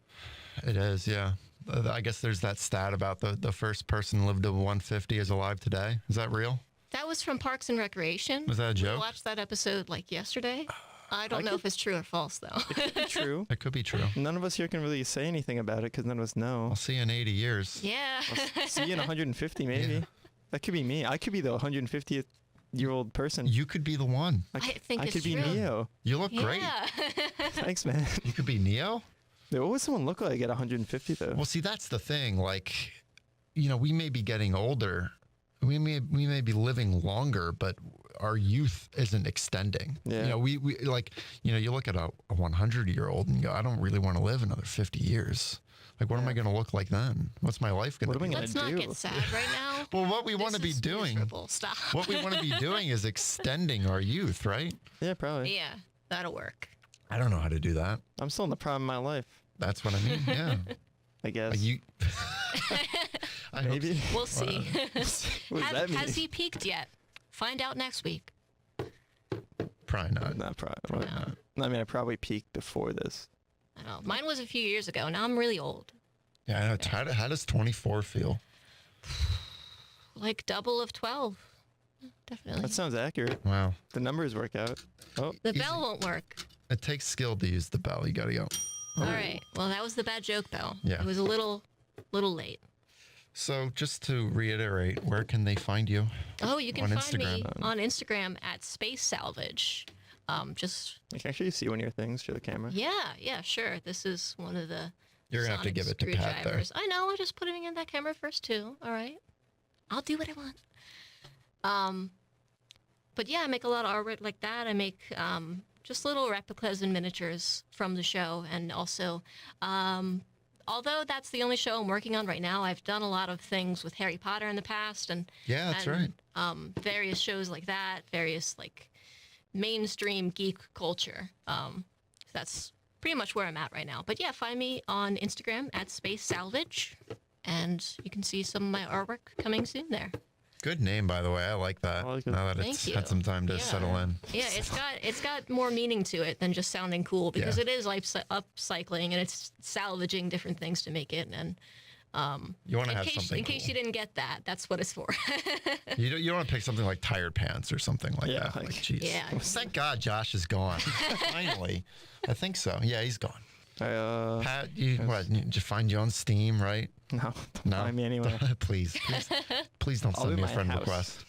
It is, yeah. I guess there's that stat about the first person lived to 150 is alive today. Is that real? That was from Parks and Recreation. Was that a joke? We watched that episode like yesterday. I don't know if it's true or false, though. It could be true. It could be true. None of us here can really say anything about it because none of us know. I'll see you in 80 years. Yeah. I'll see you in 150 maybe. Yeah. That could be me. I could be the 150th-year-old person. You could be the one. I think I it's could be true. Neo. You look great. Thanks, man. You could be Neo? What would someone look like at 150 though? Well, see, that's the thing. Like, we may be getting older. We may be living longer, but our youth isn't extending. Yeah. We like, you look at a 100-year-old and you go, I don't really want to live another 50 years. Like, what am I going to look like then? What's my life going to be? Let's not get sad right now. Well, what we want to be doing, miserable. Stop. what we want to be doing is extending our youth, right? Yeah, probably. Yeah, that'll work. I don't know how to do that. I'm still in the prime of my life. That's what I mean. Yeah. I guess. Like you. Maybe. We'll see. What does that mean? Has he peaked yet? Find out next week. Probably not. Not probably. No. I mean, I probably peaked before this. I know. Mine was a few years ago. Now I'm really old. Yeah, I know. How does 24 feel? Like double of 12. Definitely. That sounds accurate. Wow. The numbers work out. Oh, The bell won't work. It takes skill to use the bell. You got to go. All right. Well, that was the bad joke bell. Yeah. It was a little late. So just to reiterate, where can they find you? Oh, you can On find me Instagram. on Instagram at Space Salvage. Just I can actually see one of your things. Show the camera. yeah, sure. This is one of the. You're gonna have to sonic give it to Pat there. screwdrivers. I know. I just put it in that camera first too. All right. I'll do what I want. But yeah, I make a lot of art like that. I make just little replicas and miniatures from the show, and also, although that's the only show I'm working on right now, I've done a lot of things with Harry Potter in the past, and Yeah, that's right. various shows like that, various like mainstream geek culture. That's pretty much where I'm at right now. But yeah, find me on Instagram at Space Salvage, and you can see some of my artwork coming soon there. Good name, by the way. I like that. I like it. Now that Thank it's you. had some time to Yeah. settle in. Yeah, it's got more meaning to it than just sounding cool, because Yeah. it is like upcycling and it's salvaging different things to make it. And You want to have something in case cool. you didn't get that, that's what it's for. You don't want to pick something like tired pants or something like Yeah, that. like- Jeez. Yeah. Thank God Josh is gone. Finally. I think so. Yeah, he's gone. Pat, you just find you on Steam, right? No, don't No. find me anywhere. please don't I'll send be me a my friend house. request.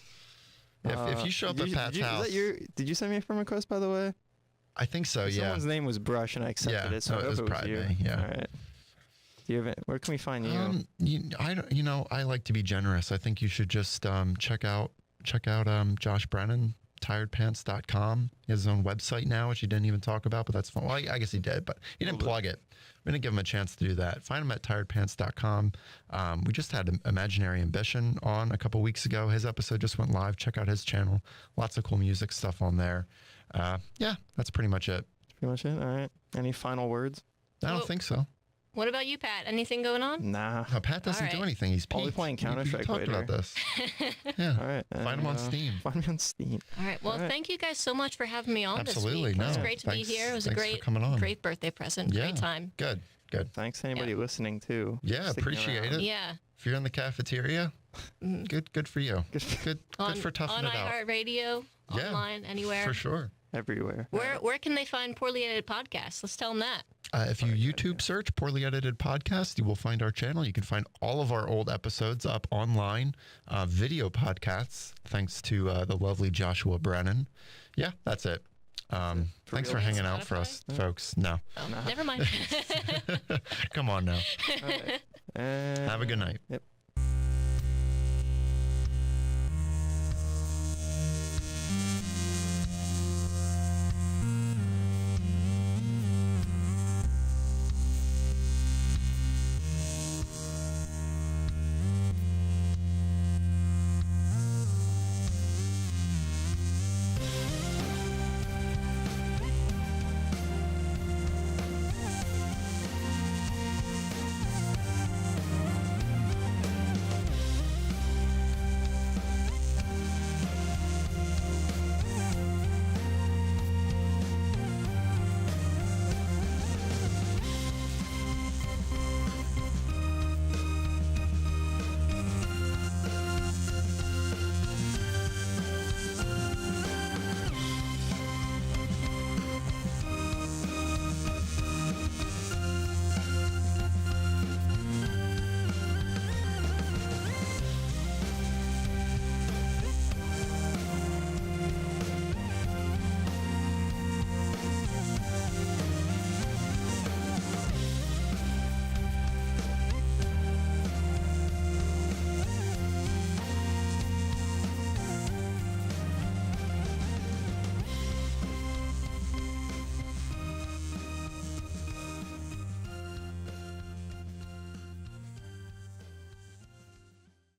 If you show up at Pat's Is house, did you send me a friend request, by the way? I think so. Yeah. Someone's name was Brush, and I accepted Yeah, it. So no, I it hope was it was probably you. me, yeah. All right. Do you have it? Where can we find you? I like to be generous. I think you should just check out Josh Brennan. tiredpants.com. He has his own website now, which he didn't even talk about, but that's fun. Well, I guess he did, but he didn't plug it. We didn't give him a chance to do that. Find him at tiredpants.com. We just had Imaginary Ambition on a couple weeks ago. His episode just went live. Check out his channel. Lots of cool music stuff on there. Yeah, that's pretty much it. Pretty much it. All right. Any final words? I don't think so. What about you, Pat? Anything going on? Nah. No, Pat doesn't do anything. He's Probably playing Counter-Strike talked later. about this. Yeah. All right. Find him on Steam. Find me on Steam. All right. Well, thank you guys so much for having me on Absolutely. this week. No, It was great to be here. It was a great birthday present. Yeah. Great time. Good. Thanks to anybody listening too. Yeah, appreciate it. Yeah. If you're in the cafeteria, good for you. Good for toughing it out. On iHeartRadio, online, anywhere. For sure. Everywhere. Where can they find Poorly Edited Podcasts? Let's tell them that. If you YouTube search Poorly Edited Podcast, you will find our channel. You can find all of our old episodes up online, video podcasts, thanks to the lovely Joshua Brennan. Yeah, that's it. Thanks for hanging out for us, folks. No. Oh, never mind. Come on now. All right. Have a good night. Yep.